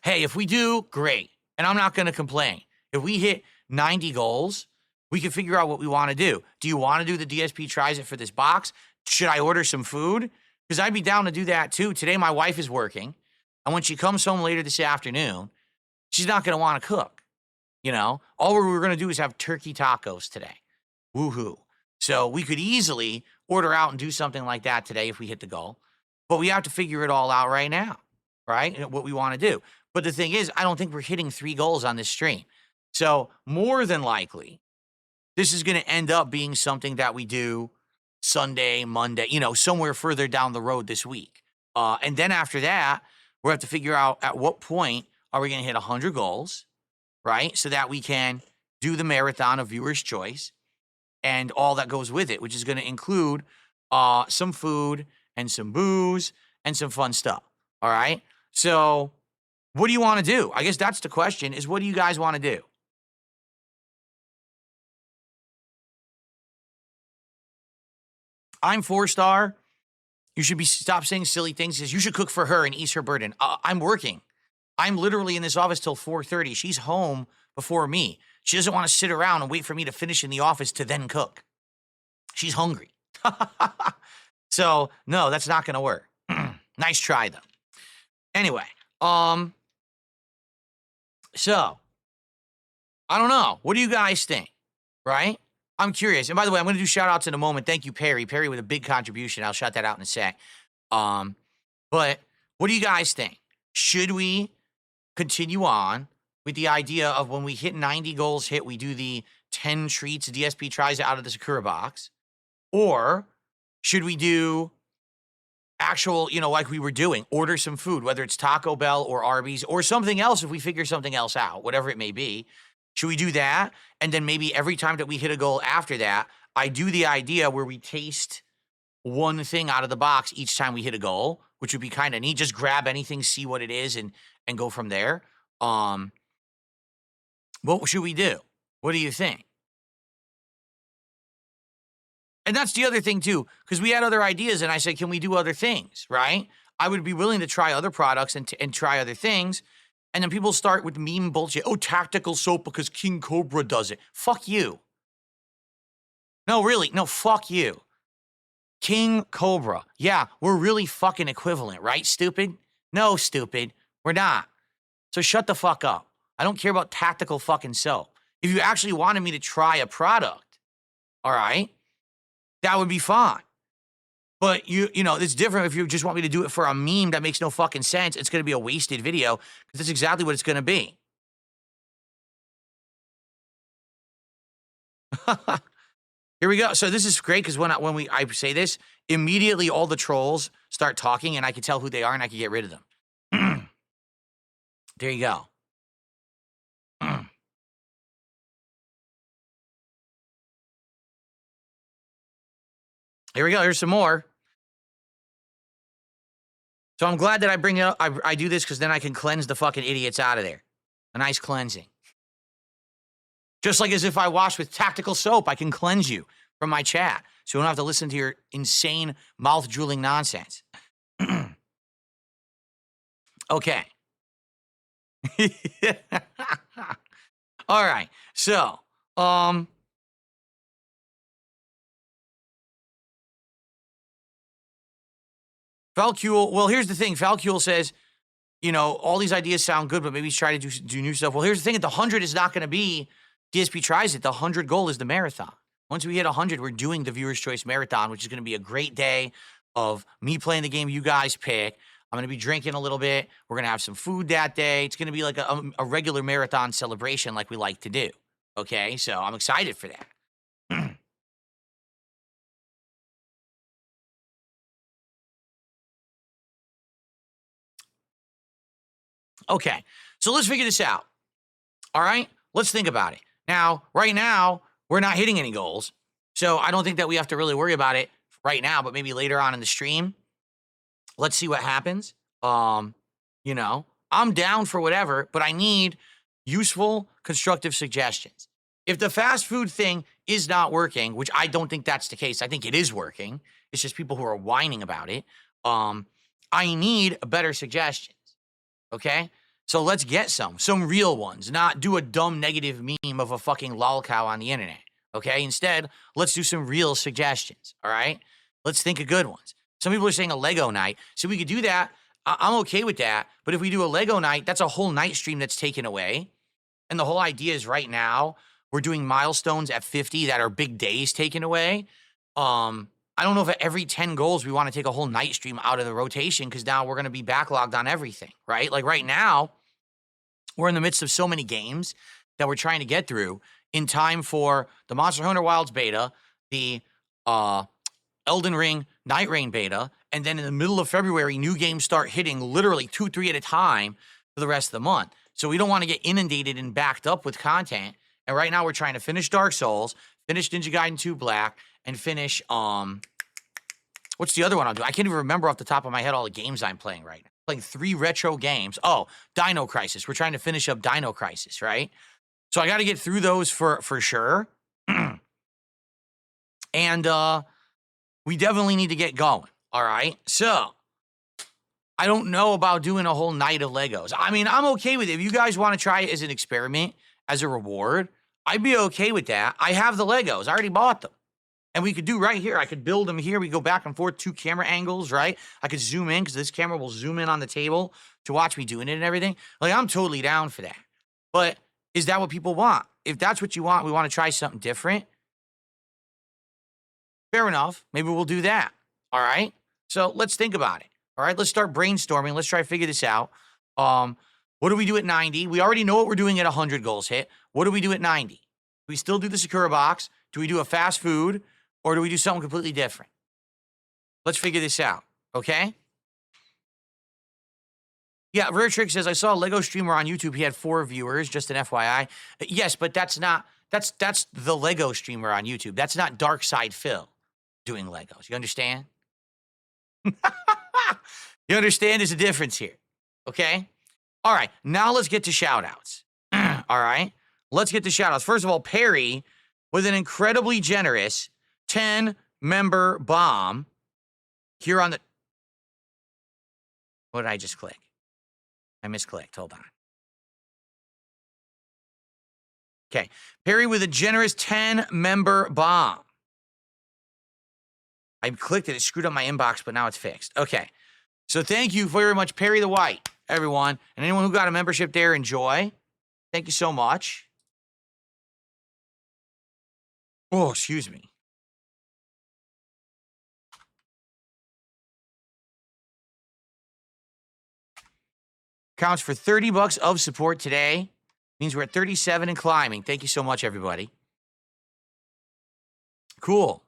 Hey, if we do, great. And I'm not going to complain. If we hit 90 goals, we can figure out what we want to do. Do you want to do the DSP tries it for this box? Should I order some food? Because I'd be down to do that too. Today, my wife is working. And when she comes home later this afternoon, she's not going to want to cook. You know, all we're going to do is have turkey tacos today. Woohoo. So we could easily order out and do something like that today if we hit the goal. But we have to figure it all out right now, right? What we want to do. But the thing is, I don't think we're hitting 3 goals on this stream. So more than likely, this is going to end up being something that we do Sunday, Monday, you know, somewhere further down the road this week. And then after that, we'll have to figure out at what point are we going to hit 100 goals, right? So that we can do the marathon of Viewer's Choice and all that goes with it, which is going to include some food and some booze and some fun stuff. All right? So what do you want to do? I guess that's the question, is what do you guys want to do? I'm 4-star. You should stop saying silly things, because you should cook for her and ease her burden. I'm working. I'm literally in this office till 4:30. She's home before me. She doesn't want to sit around and wait for me to finish in the office to then cook. She's hungry. So, no, that's not going to work. Nice try, though. Anyway, so, I don't know. What do you guys think? Right? I'm curious. And by the way, I'm going to do shout-outs in a moment. Thank you, Perry. Perry with a big contribution. I'll shout that out in a sec. But what do you guys think? Should we continue on with the idea of when we hit 90 goals hit, we do the 10 treats DSP tries out of the Sakura box? Or should we do actual, you know, like we were doing, order some food, whether it's Taco Bell or Arby's or something else if we figure something else out, whatever it may be? Should we do that? And then maybe every time that we hit a goal after that, I do the idea where we taste one thing out of the box each time we hit a goal, which would be kind of neat. Just grab anything, see what it is, and go from there. What should we do? What do you think? And that's the other thing too, because we had other ideas, and I said, can we do other things, right? I would be willing to try other products and try other things. And then people start with meme bullshit. Oh, tactical soap because King Cobra does it. Fuck you. No, really. No, fuck you. King Cobra. Yeah, we're really fucking equivalent, right, stupid? No, stupid. We're not. So shut the fuck up. I don't care about tactical fucking soap. If you actually wanted me to try a product, all right, that would be fine. But you know, it's different if you just want me to do it for a meme that makes no fucking sense. It's going to be a wasted video, because that's exactly what it's going to be. Here we go. So this is great, because when I say this, immediately all the trolls start talking, and I can tell who they are, and I can get rid of them. There you go. Here we go. Here's some more. So I'm glad that I bring it up. I do this because then I can cleanse the fucking idiots out of there. A nice cleansing. Just like as if I wash with tactical soap, I can cleanse you from my chat. So you don't have to listen to your insane mouth-drooling nonsense. Okay. All right. So, Falcule, well, here's the thing. Falcule says, you know, all these ideas sound good, but maybe he's trying to do new stuff. Well, here's the thing. The 100 is not going to be DSP tries it. The 100 goal is the marathon. Once we hit 100, we're doing the Viewer's Choice Marathon, which is going to be a great day of me playing the game you guys pick. I'm going to be drinking a little bit. We're going to have some food that day. It's going to be like a regular marathon celebration like we like to do. Okay, so I'm excited for that. Okay, so let's figure this out. All right, let's think about it. Now, right now, we're not hitting any goals. So I don't think that we have to really worry about it right now, but maybe later on in the stream, let's see what happens. You know, I'm down for whatever, but I need useful, constructive suggestions. If the fast food thing is not working, which I don't think that's the case, I think it is working. It's just people who are whining about it. I need better suggestions. Okay? So let's get some real ones, not do a dumb negative meme of a fucking lol cow on the internet. Okay? Instead, let's do some real suggestions. All right? Let's think of good ones. Some people are saying a Lego night. So we could do that. I'm okay with that. But if we do a Lego night, that's a whole night stream that's taken away. And the whole idea is right now, we're doing milestones at 50 that are big days taken away. I don't know if at every 10 goals we want to take a whole night stream out of the rotation because now we're going to be backlogged on everything, right? Like right now, we're in the midst of so many games that we're trying to get through in time for the Monster Hunter Wilds beta, the Elden Ring Night Rain beta, and then in the middle of February, new games start hitting literally 2-3 at a time for the rest of the month. So we don't want to get inundated and backed up with content. And right now we're trying to finish Dark Souls, finish Ninja Gaiden 2 Black, and finish, what's the other one I'm doing? I can't even remember off the top of my head all the games I'm playing right now. Playing 3 retro games. Oh, Dino Crisis. We're trying to finish up Dino Crisis, right? So I got to get through those for sure. And we definitely need to get going, all right? So I don't know about doing a whole night of Legos. I mean, I'm okay with it. If you guys want to try it as an experiment, as a reward, I'd be okay with that. I have the Legos. I already bought them. And we could do right here. I could build them here. We go back and forth, 2 camera angles, right? I could zoom in because this camera will zoom in on the table to watch me doing it and everything. Like, I'm totally down for that. But is that what people want? If that's what you want, we want to try something different. Fair enough. Maybe we'll do that. All right? So let's think about it. All right? Let's start brainstorming. Let's try to figure this out. What do we do at 90? We already know what we're doing at 100 goals hit. What do we do at 90? Do we still do the Sakura box? Do we do a fast food? Or do we do something completely different? Let's figure this out, okay? Yeah, Rare Trick says, I saw a Lego streamer on YouTube. He had 4 viewers, just an FYI. Yes, but that's the Lego streamer on YouTube. That's not Dark Side Phil doing Legos. You understand? You understand there's a difference here, okay? All right, now let's get to shout-outs. All right, let's get to shout-outs. First of all, Perry, with an incredibly generous 10-member bomb here on the... What did I just click? I misclicked. Hold on. Okay. Perry with a generous 10-member bomb. I clicked it. It screwed up my inbox, but now it's fixed. Okay. So thank you very much, Perry the White, everyone. And anyone who got a membership there, enjoy. Thank you so much. Oh, excuse me. Counts for $30 of support today. Means we're at 37 and climbing. Thank you so much, everybody. Cool.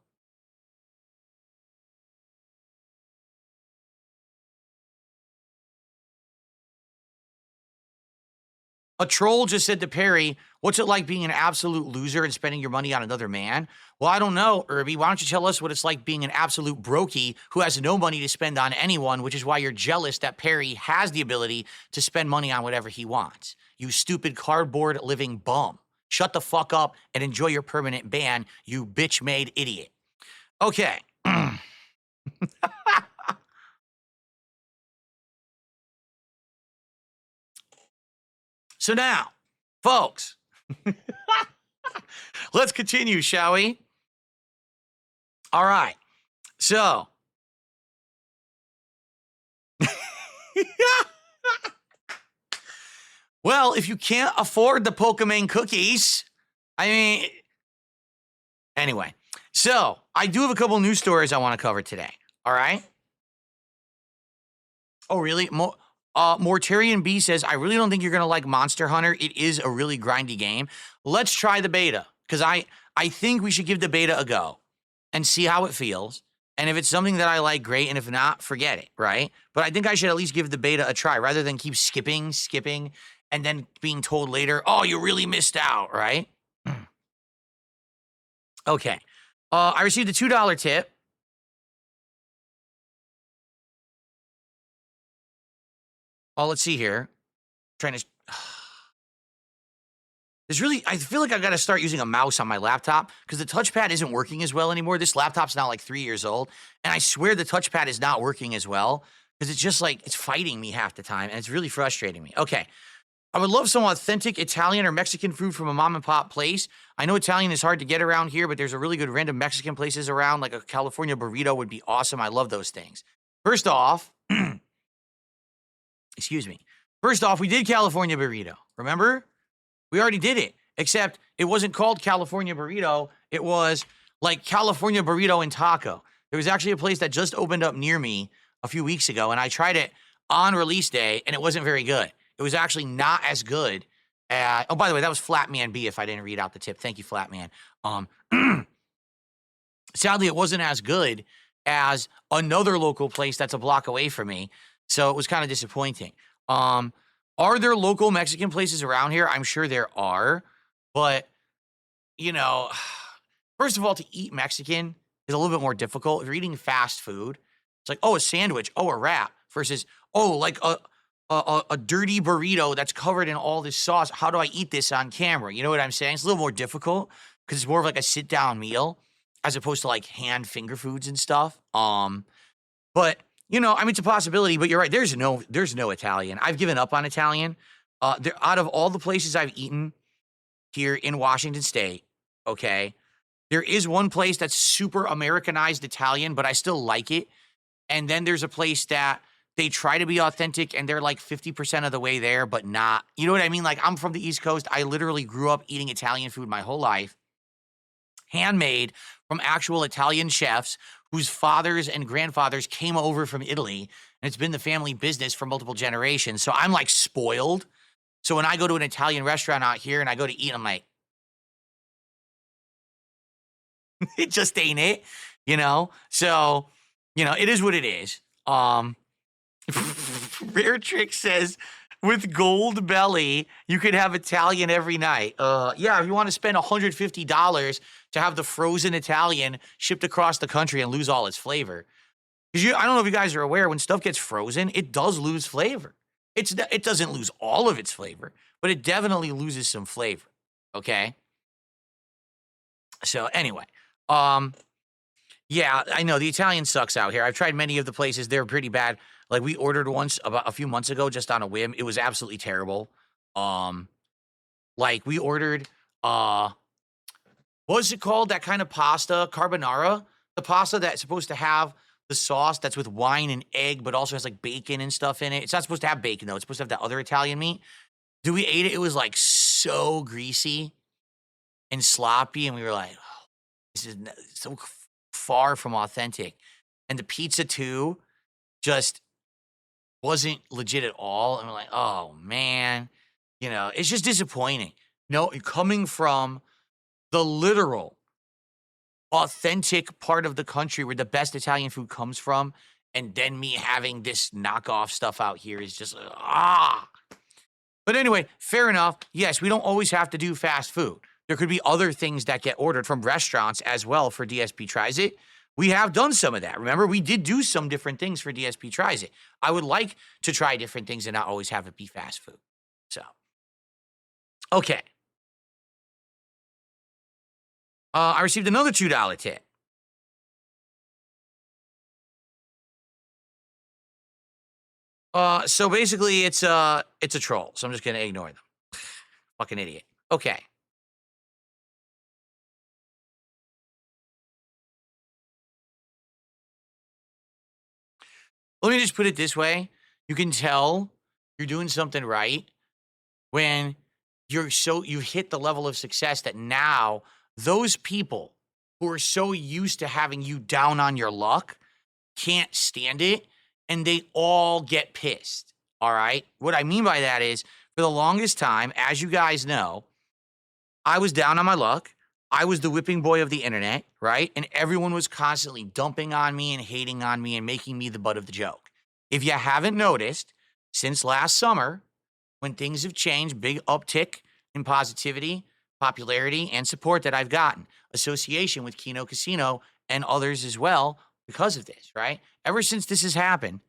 A troll just said to Perry, what's it like being an absolute loser and spending your money on another man? Well, I don't know, Irby. Why don't you tell us what it's like being an absolute brokey who has no money to spend on anyone, which is why you're jealous that Perry has the ability to spend money on whatever he wants. You stupid cardboard living bum. Shut the fuck up and enjoy your permanent ban, you bitch-made idiot. Okay. So now, folks, let's continue, shall we? All right. So, well, if you can't afford the Pokemon cookies, I mean, anyway. So, I do have a couple news stories I want to cover today. All right? Oh, really? Mortarian B says, I really don't think you're going to like Monster Hunter. It is a really grindy game. Let's try the beta, because I think we should give the beta a go and see how it feels. And if it's something that I like, great. And if not, forget it, right? But I think I should at least give the beta a try rather than keep skipping, and then being told later, oh, you really missed out, right? Okay. I received a $2 tip. Oh, let's see here. Trying to... I feel like I got to start using a mouse on my laptop because the touchpad isn't working as well anymore. This laptop's now like 3 years old, and I swear the touchpad is not working as well because it's just like, it's fighting me half the time, and it's really frustrating me. Okay. I would love some authentic Italian or Mexican food from a mom and pop place. I know Italian is hard to get around here, but there's a really good random Mexican places around, like a California burrito would be awesome. I love those things. First off, excuse me. First off, we did California burrito. Remember? We already did it, except it wasn't called California burrito. It was like California burrito and taco. There was actually a place that just opened up near me a few weeks ago, and I tried it on release day, and it wasn't very good. It was actually not as good. Oh, by the way, that was Flatman B if I didn't read out the tip. Thank you, Flatman. Sadly, it wasn't as good as another local place that's a block away from me, so it was kind of disappointing. Are there local Mexican places around here? I'm sure there are, but, you know, first of all, to eat Mexican is a little bit more difficult. If you're eating fast food, it's like, oh, a sandwich, oh, a wrap, versus, oh, like a dirty burrito that's covered in all this sauce. How do I eat this on camera? You know what I'm saying? It's a little more difficult because it's more of like a sit-down meal as opposed to like hand finger foods and stuff. But you know, I mean, it's a possibility, but you're right. There's no Italian. I've given up on Italian. Out of all the places I've eaten here in Washington State, okay, there is one place that's super Americanized Italian, but I still like it. And then there's a place that they try to be authentic and they're like 50% of the way there, but not. You know what I mean? Like, I'm from the East Coast. I literally grew up eating Italian food my whole life. Handmade from actual Italian chefs whose fathers and grandfathers came over from Italy, and it's been the family business for multiple generations. So I'm like spoiled. So when I go to an Italian restaurant out here and I go to eat, I'm like, it just ain't it, you know? So, you know, it is what it is. Rare Trick says, with gold belly, you could have Italian every night. Yeah, if you want to spend $150 to have the frozen Italian shipped across the country and lose all its flavor. Because I don't know if you guys are aware, when stuff gets frozen, it does lose flavor. It doesn't lose all of its flavor, but it definitely loses some flavor. Okay? So anyway, yeah, I know the Italian sucks out here. I've tried many of the places. They're pretty bad. Like, we ordered once about a few months ago just on a whim. It was absolutely terrible. Like, we ordered, what's it called? That kind of pasta, carbonara? The pasta that's supposed to have the sauce that's with wine and egg, but also has, like, bacon and stuff in it. It's not supposed to have bacon, though. It's supposed to have that other Italian meat. Dude, we ate it. It was, like, so greasy and sloppy, and we were like, oh, this is so far from authentic. And the pizza, too, just wasn't legit at all. And we're like, oh, man. You know, it's just disappointing. No, coming from the literal, authentic part of the country where the best Italian food comes from, and then me having this knockoff stuff out here is just, But anyway, fair enough. Yes, we don't always have to do fast food. There could be other things that get ordered from restaurants as well for DSP Tries It. We have done some of that. Remember, we did do some different things for DSP Tries It. I would like to try different things and not always have it be fast food. So, okay. I received another $2 tip. So basically, it's a troll. So I'm just gonna ignore them. Fucking idiot. Okay. Let me just put it this way. You can tell you're doing something right when you've hit the level of success that now those people who are so used to having you down on your luck can't stand it and they all get pissed. All right. What I mean by that is, for the longest time, as you guys know, I was down on my luck. I was the whipping boy of the internet, right? And everyone was constantly dumping on me and hating on me and making me the butt of the joke. If you haven't noticed, since last summer, when things have changed, big uptick in positivity, popularity, and support that I've gotten, association with Keno Casino and others as well because of this, right? Ever since this has happened,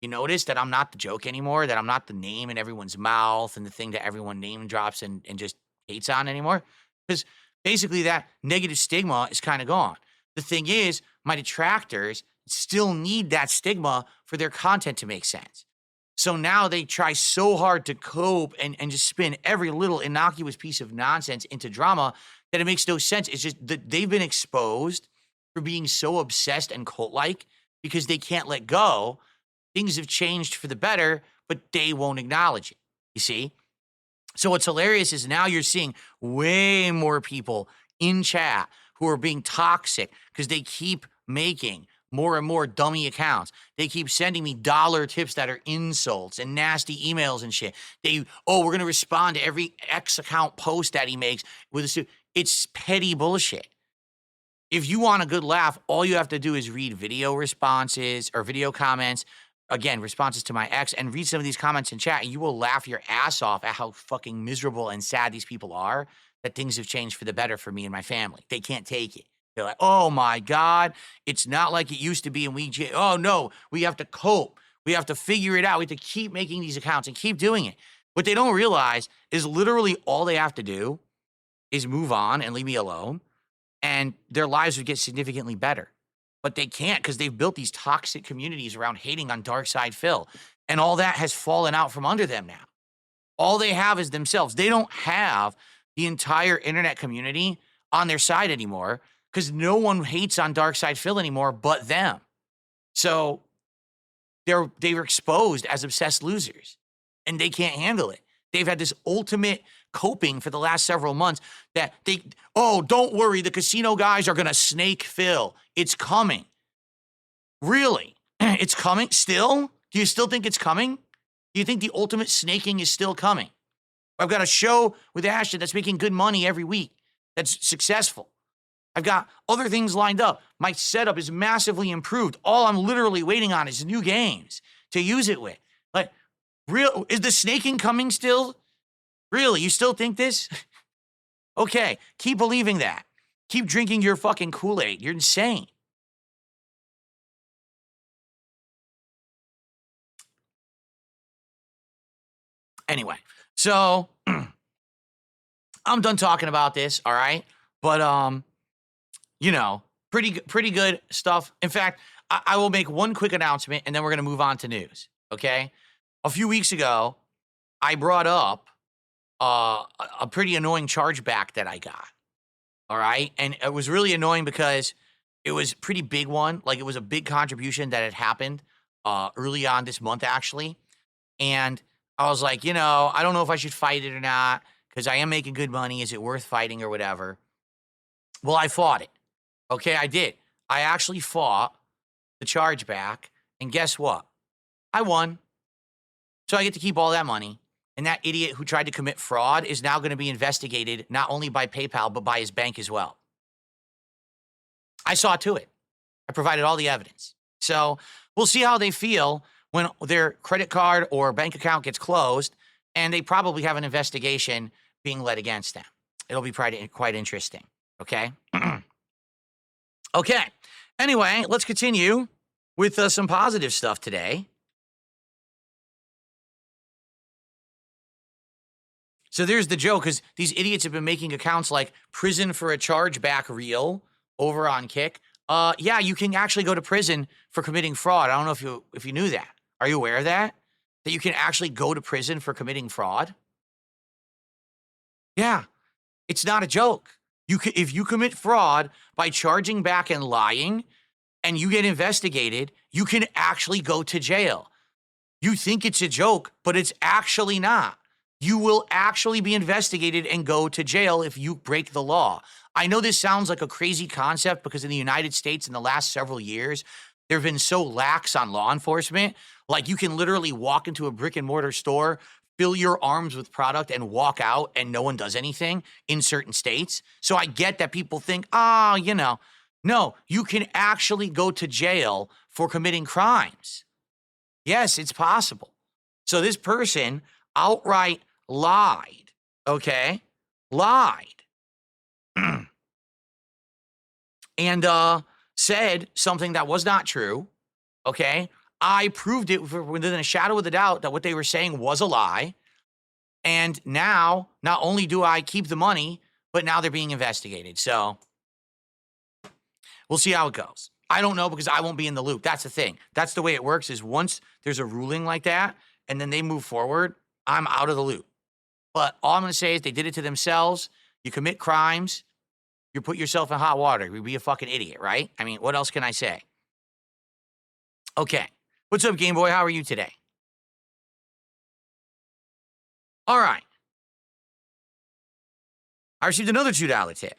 you notice that I'm not the joke anymore, that I'm not the name in everyone's mouth and the thing that everyone name drops and just hates on anymore. Because basically that negative stigma is kind of gone. The thing is, my detractors still need that stigma for their content to make sense. So now they try so hard to cope and just spin every little innocuous piece of nonsense into drama that it makes no sense. It's just that they've been exposed for being so obsessed and cult-like because they can't let go. Things have changed for the better, but they won't acknowledge it, you see? So what's hilarious is now you're seeing way more people in chat who are being toxic because they keep making more and more dummy accounts. They keep sending me dollar tips that are insults and nasty emails and shit. We're going to respond to every X account post that he makes with a it's petty bullshit. If you want a good laugh, all you have to do is read video responses or video comments, again, responses to my ex, and read some of these comments in chat, and you will laugh your ass off at how fucking miserable and sad these people are, that things have changed for the better for me and my family. They can't take it. They're like, oh my God, it's not like it used to be, and oh no, we have to cope. We have to figure it out. We have to keep making these accounts and keep doing it. What they don't realize is literally all they have to do is move on and leave me alone, and their lives would get significantly better. But they can't because they've built these toxic communities around hating on Dark Side Phil. And all that has fallen out from under them now. All they have is themselves. They don't have the entire internet community on their side anymore because no one hates on Dark Side Phil anymore but them. So they were exposed as obsessed losers, and they can't handle it. They've had this ultimate coping for the last several months that don't worry, the casino guys are going to snake Phil. It's coming. Really? It's coming still? Do you still think it's coming? Do you think the ultimate snaking is still coming? I've got a show with Ashton that's making good money every week. That's successful. I've got other things lined up. My setup is massively improved. All I'm literally waiting on is new games to use it with. Like, is the snaking coming still? Really? You still think this? Okay, keep believing that. Keep drinking your fucking Kool-Aid. You're insane. Anyway, so I'm done talking about this, all right? But, pretty good stuff. In fact, I will make one quick announcement, and then we're going to move on to news, okay? A few weeks ago, I brought up a pretty annoying chargeback that I got, all right? And it was really annoying because it was a pretty big one. Like, it was a big contribution that had happened early on this month, actually. And I was like, I don't know if I should fight it or not because I am making good money. Is it worth fighting or whatever? Well, I fought it. Okay, I did. I actually fought the chargeback, and guess what? I won. So I get to keep all that money. And that idiot who tried to commit fraud is now going to be investigated not only by PayPal, but by his bank as well. I saw to it. I provided all the evidence. So we'll see how they feel when their credit card or bank account gets closed, and they probably have an investigation being led against them. It'll be quite interesting, okay? Okay. Anyway, let's continue with some positive stuff today. So there's the joke, because these idiots have been making accounts like prison for a chargeback reel over on Kick. Yeah, you can actually go to prison for committing fraud. I don't know if you knew that. Are you aware of that? That you can actually go to prison for committing fraud? Yeah, it's not a joke. If you commit fraud by charging back and lying, and you get investigated, you can actually go to jail. You think it's a joke, but it's actually not. You will actually be investigated and go to jail if you break the law. I know this sounds like a crazy concept because in the United States in the last several years, they've been so lax on law enforcement. Like you can literally walk into a brick and mortar store, fill your arms with product and walk out and no one does anything in certain states. So I get that people think, no, you can actually go to jail for committing crimes. Yes, it's possible. So this person outright lied, okay? Lied. And said something that was not true, okay? I proved it within a shadow of a doubt that what they were saying was a lie. And now, not only do I keep the money, but now they're being investigated. So we'll see how it goes. I don't know because I won't be in the loop. That's the thing. That's the way it works is once there's a ruling like that and then they move forward, I'm out of the loop. But all I'm going to say is they did it to themselves. You commit crimes. You put yourself in hot water. You'd be a fucking idiot, right? I mean, what else can I say? Okay. What's up, Game Boy? How are you today? All right. I received another $2 tip.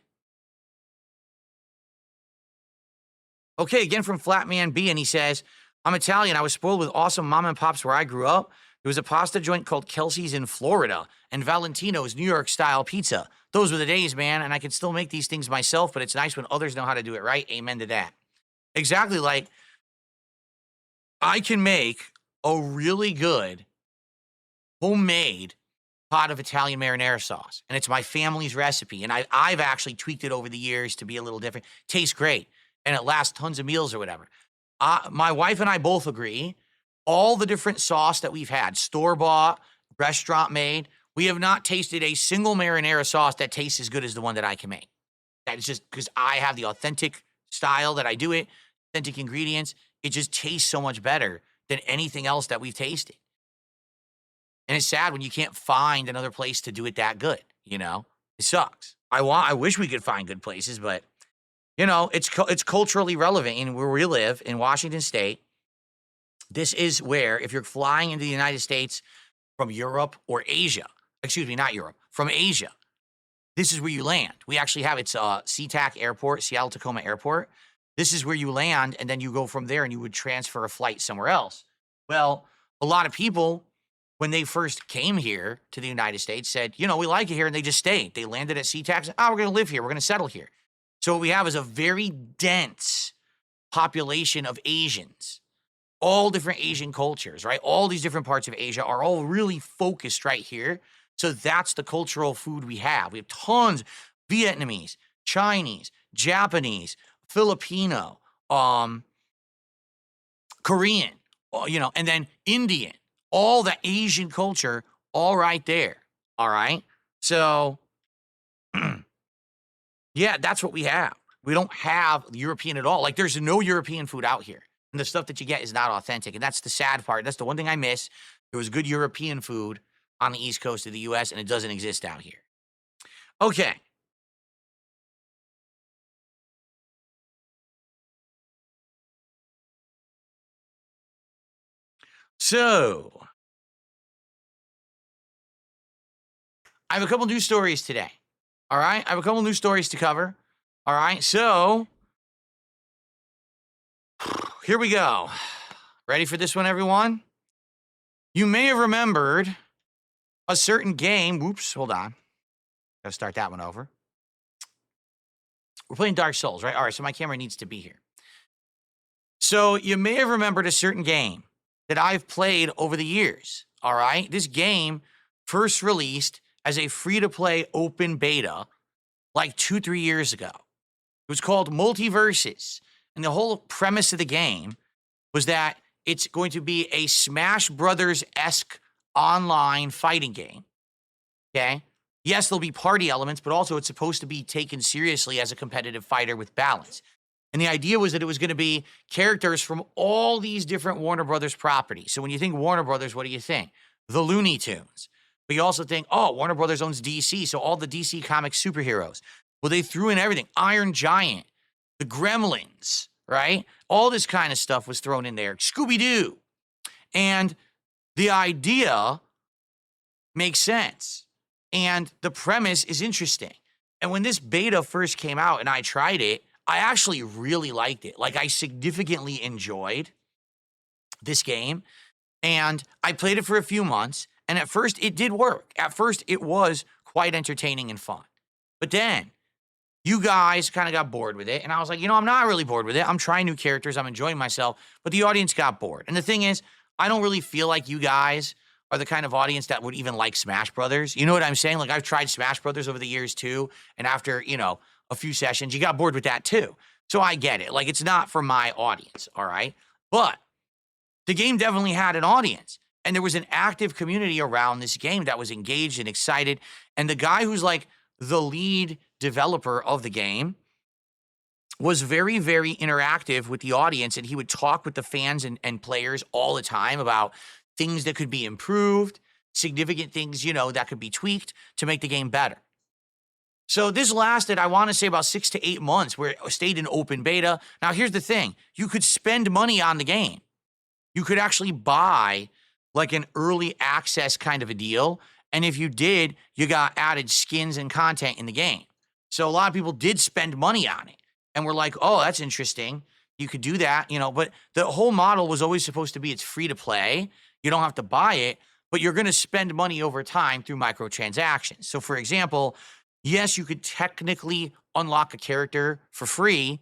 Okay, again from Flatman B, and he says, I'm Italian. I was spoiled with awesome mom and pops where I grew up. There was a pasta joint called Kelsey's in Florida and Valentino's New York style pizza. Those were the days, man, and I can still make these things myself, but it's nice when others know how to do it right. Amen to that. Exactly, like, I can make a really good homemade pot of Italian marinara sauce, and it's my family's recipe, and I've actually tweaked it over the years to be a little different. Tastes great, and it lasts tons of meals or whatever. My wife and I both agree, all the different sauce that we've had, store-bought, restaurant-made, we have not tasted a single marinara sauce that tastes as good as the one that I can make. That's just because I have the authentic style that I do it, authentic ingredients. It just tastes so much better than anything else that we've tasted. And it's sad when you can't find another place to do it that good, you know? It sucks. I wish we could find good places, but, you know, it's culturally relevant in where we live in Washington State. This is where, if you're flying into the United States from Europe or Asia, excuse me, not Europe, from Asia, this is where you land. We actually have, it's SeaTac Airport, Seattle-Tacoma Airport. This is where you land, and then you go from there, and you would transfer a flight somewhere else. Well, a lot of people, when they first came here to the United States, said, you know, we like it here, and they just stayed. They landed at SeaTac, said, we're going to live here. We're going to settle here. So what we have is a very dense population of Asians, all different Asian cultures, right? All these different parts of Asia are all really focused right here. So that's the cultural food we have. We have tons, Vietnamese, Chinese, Japanese, Filipino, Korean, you know, and then Indian, all the Asian culture, all right there. All right. So, yeah, that's what we have. We don't have European at all. Like, there's no European food out here. And the stuff that you get is not authentic. And that's the sad part. That's the one thing I miss. There was good European food on the East Coast of the U.S., and it doesn't exist out here. Okay. So, I have a couple news stories today. All right? I have a couple news stories to cover. All right? So, here we go. Ready for this one, everyone? You may have remembered a certain game. Whoops, hold on. Gotta start that one over. We're playing Dark Souls, right? All right, so my camera needs to be here. So, you may have remembered a certain game that I've played over the years, all right? This game first released as a free-to-play open beta like 2-3 years ago. It was called Multiversus, and the whole premise of the game was that it's going to be a Smash Brothers-esque online fighting game, okay? Yes, there'll be party elements, but also it's supposed to be taken seriously as a competitive fighter with balance. And the idea was that it was going to be characters from all these different Warner Brothers properties. So when you think Warner Brothers, what do you think? The Looney Tunes. But you also think, oh, Warner Brothers owns DC, so all the DC Comics superheroes. Well, they threw in everything. Iron Giant, the Gremlins, right? All this kind of stuff was thrown in there. Scooby-Doo. And the idea makes sense. And the premise is interesting. And when this beta first came out and I tried it, I actually really liked it. Like, I significantly enjoyed this game, and I played it for a few months, and at first it did work. At first it was quite entertaining and fun. But then you guys kind of got bored with it, and I was like, I'm not really bored with it. I'm trying new characters. I'm enjoying myself, but the audience got bored. And the thing is, I don't really feel like you guys are the kind of audience that would even like Smash Brothers. You know what I'm saying? Like, I've tried Smash Brothers over the years too, and after, a few sessions, you got bored with that too. So I get it. Like, it's not for my audience, all right? But the game definitely had an audience, and there was an active community around this game that was engaged and excited. And the guy who's like the lead developer of the game was very, very interactive with the audience, and he would talk with the fans and players all the time about things that could be improved, significant things, that could be tweaked to make the game better. So this lasted, I want to say, about 6 to 8 months, where it stayed in open beta. Now, here's the thing. You could spend money on the game. You could actually buy like an early access kind of a deal. And if you did, you got added skins and content in the game. So a lot of people did spend money on it. And we're like, oh, that's interesting. You could do that, but the whole model was always supposed to be it's free to play. You don't have to buy it, but you're going to spend money over time through microtransactions. So for example, yes, you could technically unlock a character for free,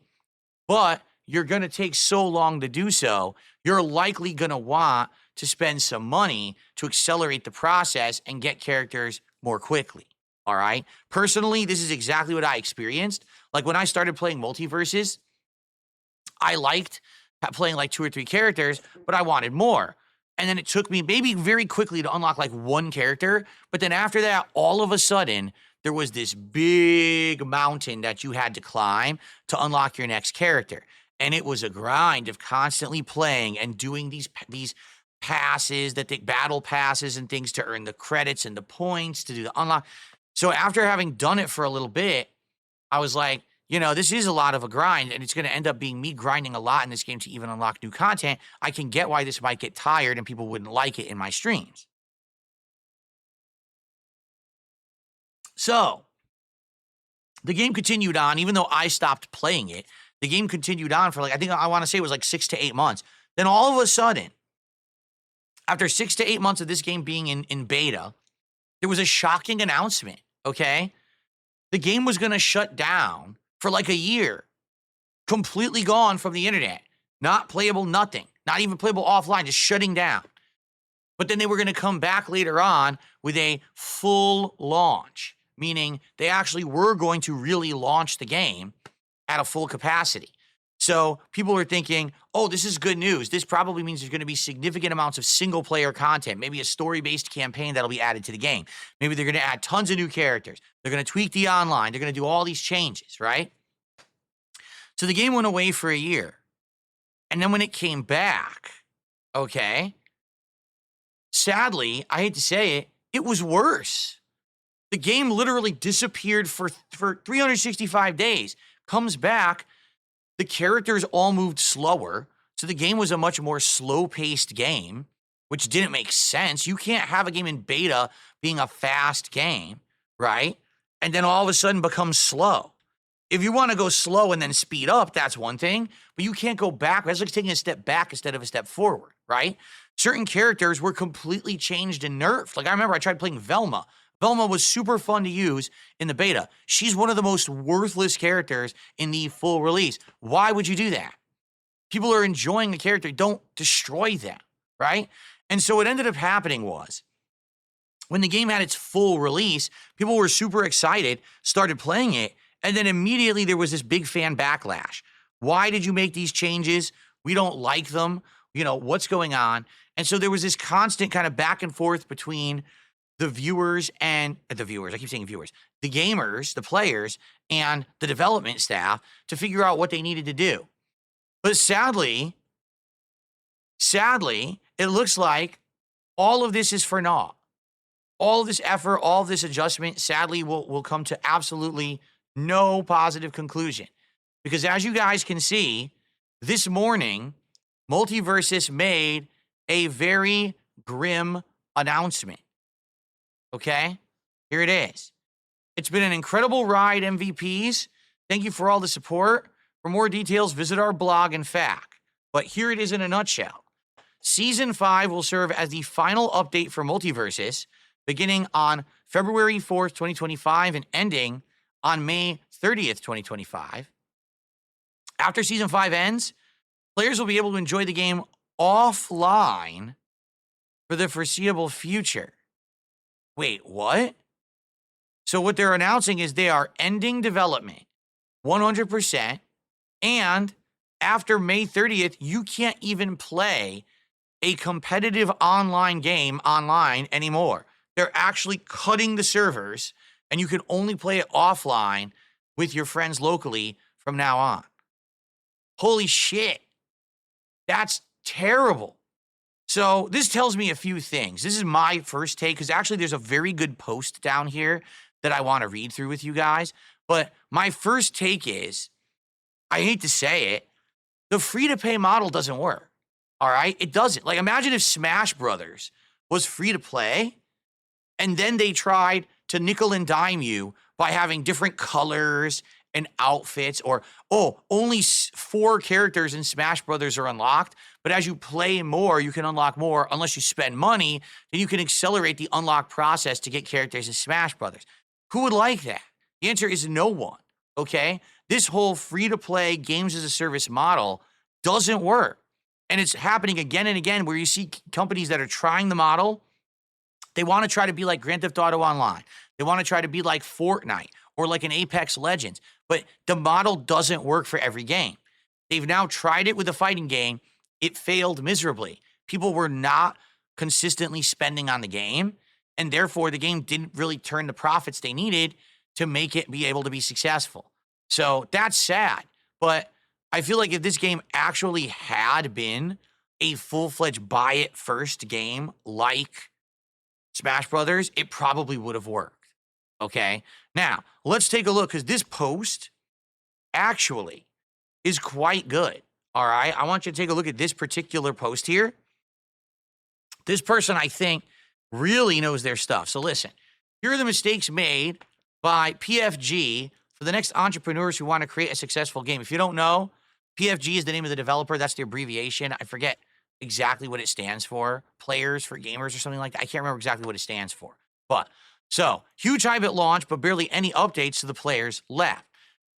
but you're going to take so long to do so, you're likely going to want to spend some money to accelerate the process and get characters more quickly. All right. Personally, this is exactly what I experienced. Like, when I started playing Multiversus, I liked playing like 2 or 3 characters, but I wanted more. And then it took me maybe very quickly to unlock like one character. But then after that, all of a sudden, there was this big mountain that you had to climb to unlock your next character. And it was a grind of constantly playing and doing these passes, battle passes and things to earn the credits and the points to do the unlock. So after having done it for a little bit, I was like, this is a lot of a grind, and it's going to end up being me grinding a lot in this game to even unlock new content. I can get why this might get tired and people wouldn't like it in my streams. So the game continued on, even though I stopped playing it. The game continued on for I want to say it was like 6 to 8 months. Then all of a sudden, after 6 to 8 months of this game being in beta, there was a shocking announcement, okay? The game was going to shut down for like a year, completely gone from the internet, not playable, nothing, not even playable offline, just shutting down. But then they were going to come back later on with a full launch, meaning they actually were going to really launch the game at a full capacity. So people are thinking, oh, this is good news. This probably means there's going to be significant amounts of single-player content, maybe a story-based campaign that'll be added to the game. Maybe they're going to add tons of new characters. They're going to tweak the online. They're going to do all these changes, right? So the game went away for a year. And then when it came back, okay, sadly, I hate to say it, it was worse. The game literally disappeared for 365 days, comes back. The characters all moved slower, so the game was a much more slow-paced game, which didn't make sense. You can't have a game in beta being a fast game, right? And then all of a sudden become slow. If you want to go slow and then speed up, that's one thing, but you can't go back. That's like taking a step back instead of a step forward, right? Certain characters were completely changed and nerfed. Like, I remember I tried playing Velma. Velma was super fun to use in the beta. She's one of the most worthless characters in the full release. Why would you do that? People are enjoying the character. Don't destroy them, right? And so what ended up happening was, when the game had its full release, people were super excited, started playing it, and then immediately there was this big fan backlash. Why did you make these changes? We don't like them. What's going on? And so there was this constant kind of back and forth between the viewers, I keep saying viewers, the gamers, the players, and the development staff to figure out what they needed to do. But sadly, it looks like all of this is for naught. All of this effort, all of this adjustment, sadly, will come to absolutely no positive conclusion. Because as you guys can see, this morning, Multiversus made a very grim announcement. Okay, here it is. It's been an incredible ride, MVPs. Thank you for all the support. For more details, visit our blog and FAQ. But here it is in a nutshell. Season 5 will serve as the final update for Multiversus, beginning on February 4th, 2025, and ending on May 30th, 2025. After Season 5 ends, players will be able to enjoy the game offline for the foreseeable future. Wait, what? So what they're announcing is they are ending development 100%, and after May 30th, you can't even play a competitive online game online anymore. They're actually cutting the servers, and you can only play it offline with your friends locally from now on. Holy shit. That's terrible. So this tells me a few things. This is my first take, because actually there's a very good post down here that I want to read through with you guys. But my first take is, I hate to say it, the free-to-pay model doesn't work. All right? It doesn't. Like, imagine if Smash Brothers was free to play, and then they tried to nickel and dime you by having different colors and outfits, or, oh, only 4 characters in Smash Brothers are unlocked, but as you play more, you can unlock more. Unless you spend money, then you can accelerate the unlock process to get characters in Smash Brothers. Who would like that? The answer is no one, okay? This whole free-to-play games-as-a-service model doesn't work. And it's happening again and again, where you see companies that are trying the model. They want to try to be like Grand Theft Auto Online. They want to try to be like Fortnite or like an Apex Legends. But the model doesn't work for every game. They've now tried it with a fighting game. It failed miserably. People were not consistently spending on the game, and therefore the game didn't really turn the profits they needed to make it be able to be successful. So that's sad. But I feel like if this game actually had been a full-fledged buy-it-first game like Smash Brothers, it probably would have worked. Okay? Now, let's take a look, because this post actually is quite good. All right? I want you to take a look at this particular post here. This person, I think, really knows their stuff. So listen, here are the mistakes made by PFG for the next entrepreneurs who want to create a successful game. If you don't know, PFG is the name of the developer. That's the abbreviation. I forget exactly what it stands for. Players for gamers or something like that. I can't remember exactly what it stands for. But, so, huge hype at launch, but barely any updates to the players left.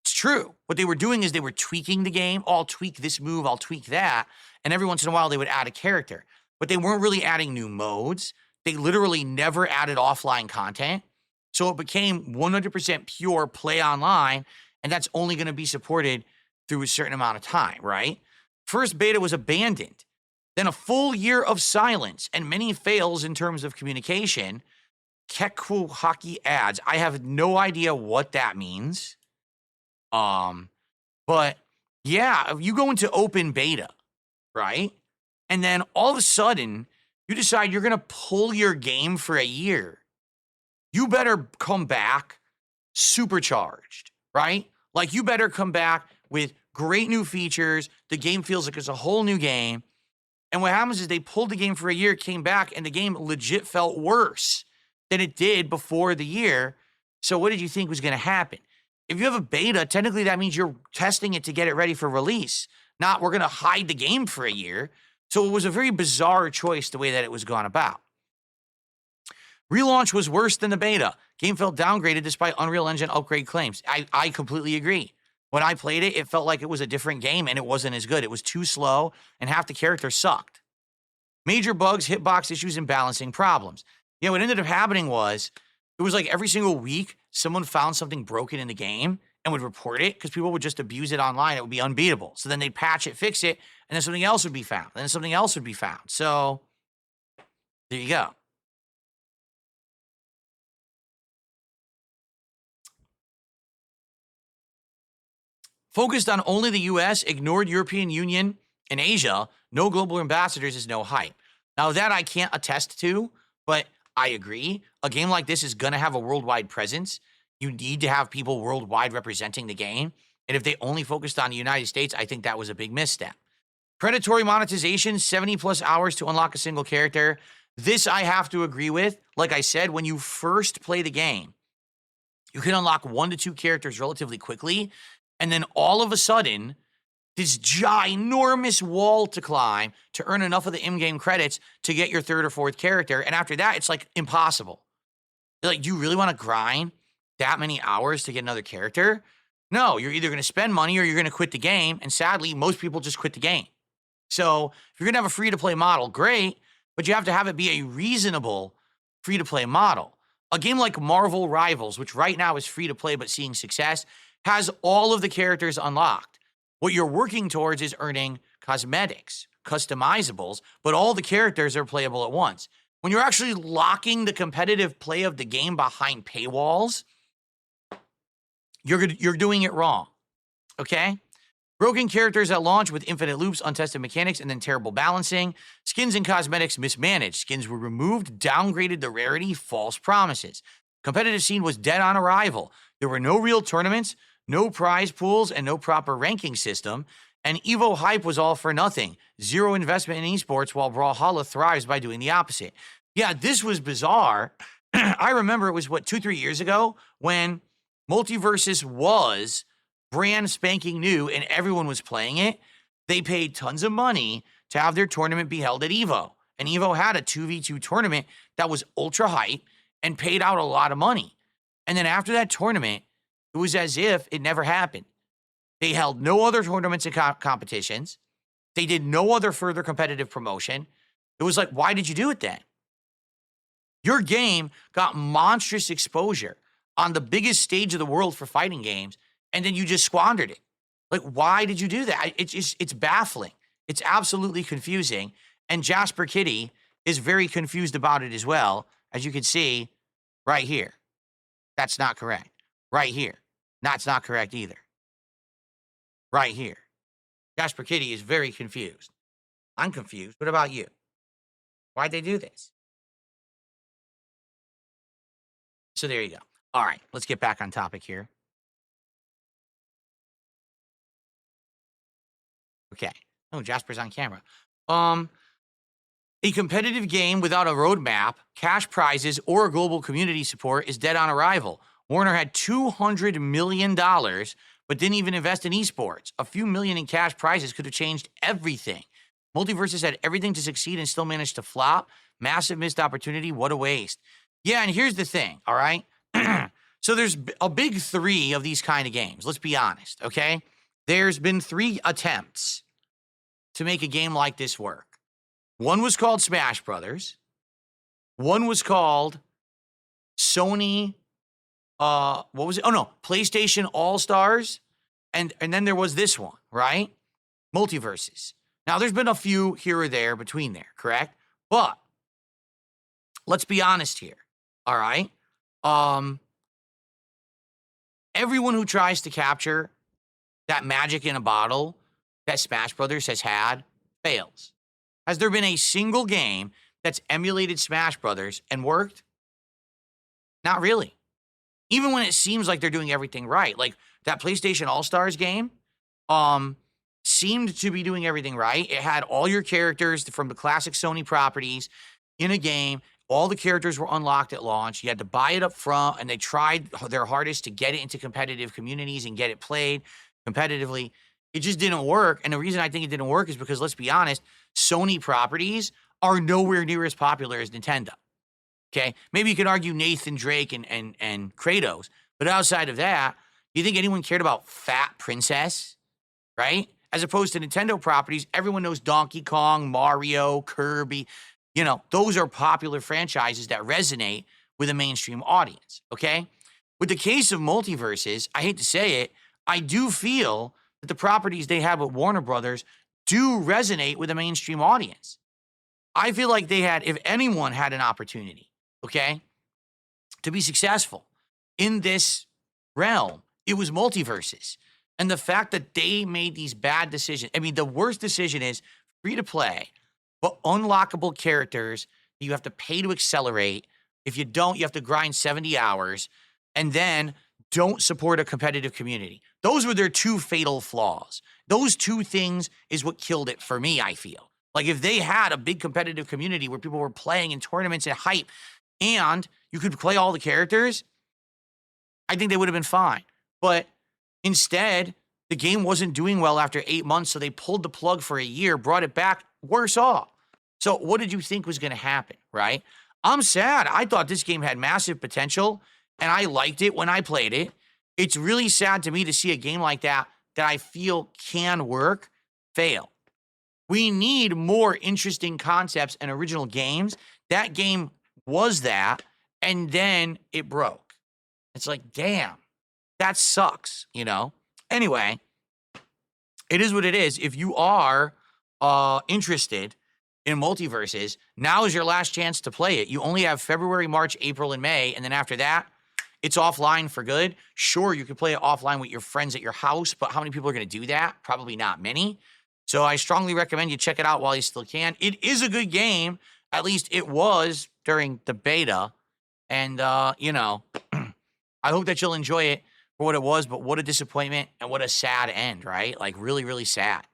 It's true. What they were doing is they were tweaking the game. Oh, I'll tweak this move, I'll tweak that. And every once in a while, they would add a character. But they weren't really adding new modes. They literally never added offline content. So it became 100% pure play online, and that's only going to be supported through a certain amount of time, right? First beta was abandoned. Then a full year of silence and many fails in terms of communication. Keku hockey ads. I have no idea what that means. But yeah, if you go into open beta, right? And then all of a sudden, you decide you're going to pull your game for a year. You better come back supercharged, right? Like, you better come back with great new features. The game feels like it's a whole new game. And what happens is they pulled the game for a year, came back, and the game legit felt worse than it did before the year. So what did you think was going to happen? If you have a beta, technically that means you're testing it to get it ready for release. Not, we're going to hide the game for a year. So it was a very bizarre choice the way that it was gone about. Relaunch was worse than the beta. Game felt downgraded despite Unreal Engine upgrade claims. I completely agree. When I played it, it felt like it was a different game, and it wasn't as good. It was too slow, and half the characters sucked. Major bugs, hitbox issues, and balancing problems. You know, what ended up happening was, it was like every single week, someone found something broken in the game and would report it, because people would just abuse it online. It would be unbeatable. So then they'd patch it, fix it, and then something else would be found. And then something else would be found. So, there you go. Focused on only the US, ignored European Union and Asia, no global ambassadors is no hype. Now that I can't attest to, but I agree. A game like this is going to have a worldwide presence. You need to have people worldwide representing the game. And if they only focused on the United States, I think that was a big misstep. Predatory monetization, 70 plus hours to unlock a single character. This I have to agree with. Like I said, when you first play the game, you can unlock 1 to 2 characters relatively quickly. And then all of a sudden, this ginormous wall to climb to earn enough of the in-game credits to get your third or fourth character. And after that, it's like impossible. Like, do you really want to grind that many hours to get another character? No, you're either going to spend money or you're going to quit the game. And sadly, most people just quit the game. So if you're going to have a free-to-play model, great, but you have to have it be a reasonable free-to-play model. A game like Marvel Rivals, which right now is free-to-play but seeing success, has all of the characters unlocked. What you're working towards is earning cosmetics, customizables, but all the characters are playable at once. When you're actually locking the competitive play of the game behind paywalls, you're doing it wrong, okay? Broken characters at launch with infinite loops, untested mechanics, and then terrible balancing. Skins and cosmetics mismanaged. Skins were removed, downgraded the rarity, false promises. Competitive scene was dead on arrival. There were no real tournaments, no prize pools, and no proper ranking system. And Evo hype was all for nothing. Zero investment in esports, while Brawlhalla thrives by doing the opposite. Yeah, this was bizarre. I remember it was, 2-3 years ago when Multiversus was brand spanking new and everyone was playing it. They paid tons of money to have their tournament be held at Evo. And Evo had a 2v2 tournament that was ultra hype and paid out a lot of money. And then after that tournament, it was as if it never happened. They held no other tournaments and competitions. They did no other further competitive promotion. It was like, why did you do it then? Your game got monstrous exposure on the biggest stage of the world for fighting games, and then you just squandered it. Like, why did you do that? It's baffling. It's absolutely confusing. And Jasper Kitty is very confused about it as well, as you can see right here. That's not correct. Right here. That's not correct either. Right here. Jasper Kitty is very confused. I'm confused. What about you? Why'd they do this? So there you go. All right, let's get back on topic here. Okay. Oh, Jasper's on camera. A competitive game without a roadmap, cash prizes, or global community support is dead on arrival. Warner had $200 million, but didn't even invest in esports. A few million in cash prizes could have changed everything. Multiversus had everything to succeed and still managed to flop. Massive missed opportunity. What a waste. Yeah, and here's the thing, all right? So there's a big three of these kind of games. Let's be honest, okay? There's been 3 attempts to make a game like this work. One was called Smash Brothers. One was called Sony, what was it? Oh, no, PlayStation All-Stars. And then there was this one, right? Multiversus. Now, there's been a few here or there between there, correct? But let's be honest here, all right? Everyone who tries to capture that magic in a bottle that Smash Brothers has had fails. Has there been a single game that's emulated Smash Brothers and worked? Not really. Even when it seems like they're doing everything right. Like that PlayStation All-Stars game seemed to be doing everything right. It had all your characters from the classic Sony properties in a game. All the characters were unlocked at launch. You had to buy it up front, and they tried their hardest to get it into competitive communities and get it played competitively. It just didn't work. And the reason I think it didn't work is because, let's be honest, Sony properties are nowhere near as popular as Nintendo. Okay? Maybe you can argue Nathan Drake and Kratos, but outside of that, do you think anyone cared about Fat Princess? Right? As opposed to Nintendo properties, everyone knows Donkey Kong, Mario, Kirby. You know, those are popular franchises that resonate with a mainstream audience, okay? With the case of Multiversus, I hate to say it, I do feel that the properties they have with Warner Brothers do resonate with a mainstream audience. I feel like they had, if anyone had an opportunity, okay, to be successful in this realm, it was Multiversus. And the fact that they made these bad decisions, I mean, the worst decision is free to play, but unlockable characters you have to pay to accelerate. If you don't, you have to grind 70 hours, and then don't support a competitive community. Those were their 2 fatal flaws. Those 2 things is what killed it for me, I feel. Like if they had a big competitive community where people were playing in tournaments and hype, and you could play all the characters, I think they would have been fine. But instead, The game wasn't doing well after 8 months, so they pulled the plug for a year, brought it back, worse off. So what did you think was going to happen, right? I'm sad. I thought this game had massive potential, and I liked it when I played it. It's really sad to me to see a game like that I feel can work, fail. We need more interesting concepts and original games. That game was that, and then it broke. It's like, damn, that sucks, you know? Anyway, it is what it is. If you are interested in Multiversus, now is your last chance to play it. You only have February, March, April, and May, and then after that, it's offline for good. Sure, you can play it offline with your friends at your house, but how many people are going to do that? Probably not many. So I strongly recommend you check it out while you still can. It is a good game. At least it was during the beta. And, you know, I hope that you'll enjoy it for what it was, but what a disappointment and what a sad end, right? Like, really, really sad.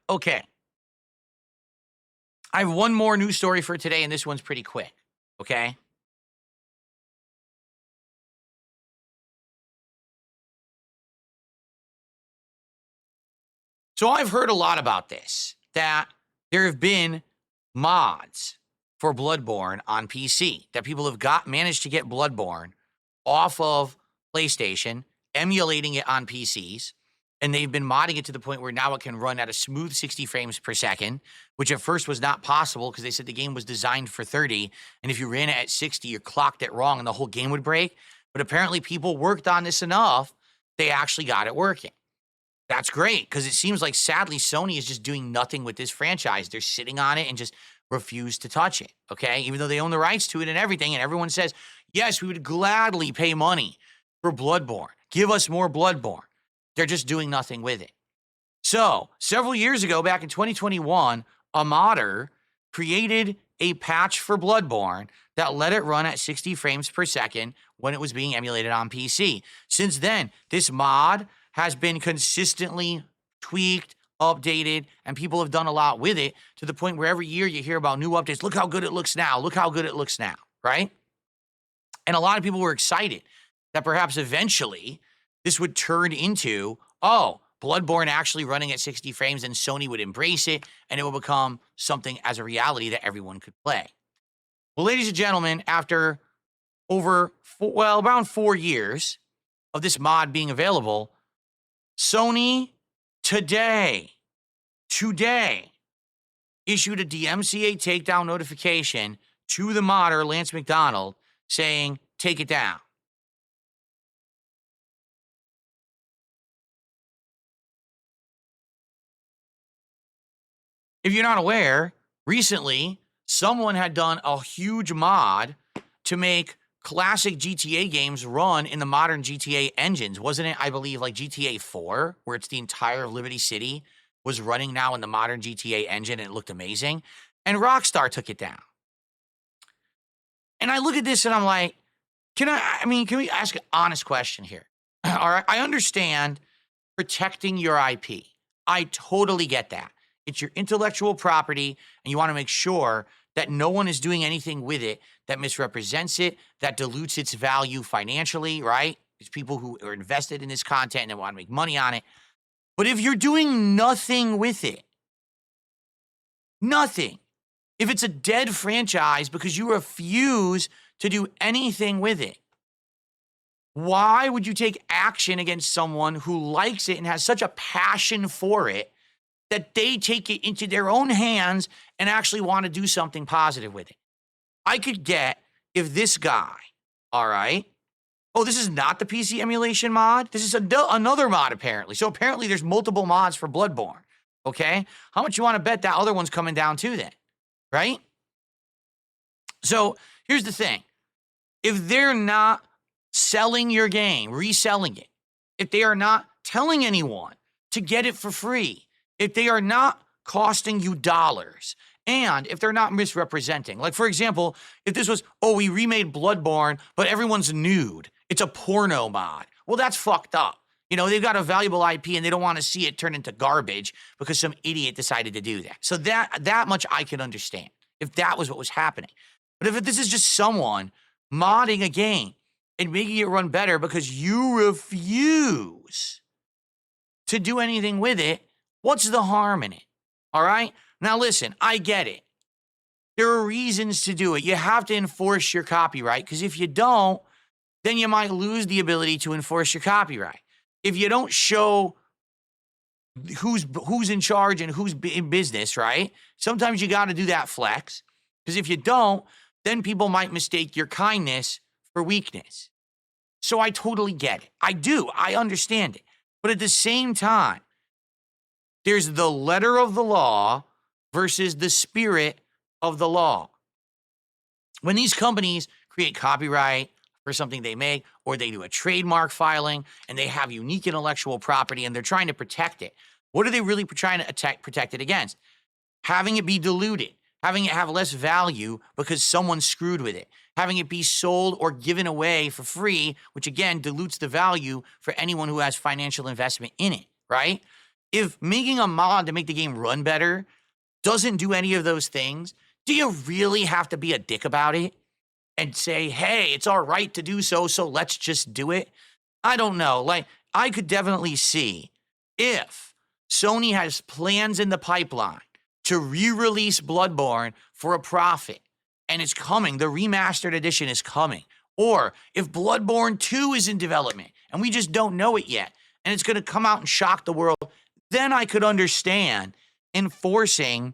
Okay. I have one more news story for today, and this one's pretty quick, okay? So I've heard a lot about this, that there have been mods for Bloodborne on PC, that people have managed to get Bloodborne off of PlayStation, emulating it on PCs, and they've been modding it to the point where now it can run at a smooth 60 frames per second, which at first was not possible because they said the game was designed for 30, and if you ran it at 60, you clocked it wrong and the whole game would break. But apparently people worked on this enough, they actually got it working. That's great, because it seems like, sadly, Sony is just doing nothing with this franchise. They're sitting on it and just refuse to touch it, okay? Even though they own the rights to it and everything, and everyone says, yes, we would gladly pay money for Bloodborne. Give us more Bloodborne. They're just doing nothing with it. So, several years ago, back in 2021, a modder created a patch for Bloodborne that let it run at 60 frames per second when it was being emulated on PC. Since then, this mod has been consistently tweaked, updated, and people have done a lot with it to the point where every year you hear about new updates. Look how good it looks now. Look how good it looks now, right? And a lot of people were excited that perhaps eventually this would turn into, oh, Bloodborne actually running at 60 frames, and Sony would embrace it, and it will become something as a reality that everyone could play. Well, ladies and gentlemen, after around 4 years of this mod being available, Sony today issued a DMCA takedown notification to the modder, Lance McDonald, saying, take it down. If you're not aware, recently, someone had done a huge mod to make classic GTA games run in the modern GTA engines. Wasn't it, I believe, like GTA 4, where it's the entire Liberty City was running now in the modern GTA engine, and it looked amazing? And Rockstar took it down. And I look at this and I'm like, can we ask an honest question here? All right, I understand protecting your IP. I totally get that. It's your intellectual property, and you want to make sure that no one is doing anything with it that misrepresents it, that dilutes its value financially, right? There's people who are invested in this content and they want to make money on it. But if you're doing nothing with it, nothing, if it's a dead franchise because you refuse to do anything with it, why would you take action against someone who likes it and has such a passion for it that they take it into their own hands and actually want to do something positive with it? I could get if this guy, all right, oh, this is not the PC emulation mod. This is another mod, apparently. So apparently there's multiple mods for Bloodborne, okay? How much you want to bet that other one's coming down too then, right? So here's the thing. If they're not selling your game, reselling it, if they are not telling anyone to get it for free, if they are not costing you dollars, and if they're not misrepresenting, like, for example, if this was, oh, we remade Bloodborne, but everyone's nude, it's a porno mod. Well, that's fucked up. You know, they've got a valuable IP and they don't want to see it turn into garbage because some idiot decided to do that. So that much I can understand if that was what was happening. But if this is just someone modding a game and making it run better because you refuse to do anything with it, what's the harm in it? All right? Now, listen, I get it. There are reasons to do it. You have to enforce your copyright because if you don't, then you might lose the ability to enforce your copyright. If you don't show who's in charge and who's in business, right? Sometimes you got to do that flex because if you don't, then people might mistake your kindness for weakness. So I totally get it. I do. I understand it. But at the same time, there's the letter of the law versus the spirit of the law. When these companies create copyright for something they make, or they do a trademark filing and they have unique intellectual property and they're trying to protect it, what are they really trying to protect it against? Having it be diluted, having it have less value because someone screwed with it, having it be sold or given away for free, which again dilutes the value for anyone who has financial investment in it, right? If making a mod to make the game run better doesn't do any of those things, do you really have to be a dick about it and say, hey, it's our right to do so, so let's just do it? I don't know. Like, I could definitely see if Sony has plans in the pipeline to re-release Bloodborne for a profit, and it's coming, the remastered edition is coming, or if Bloodborne 2 is in development and we just don't know it yet, and it's going to come out and shock the world, then I could understand enforcing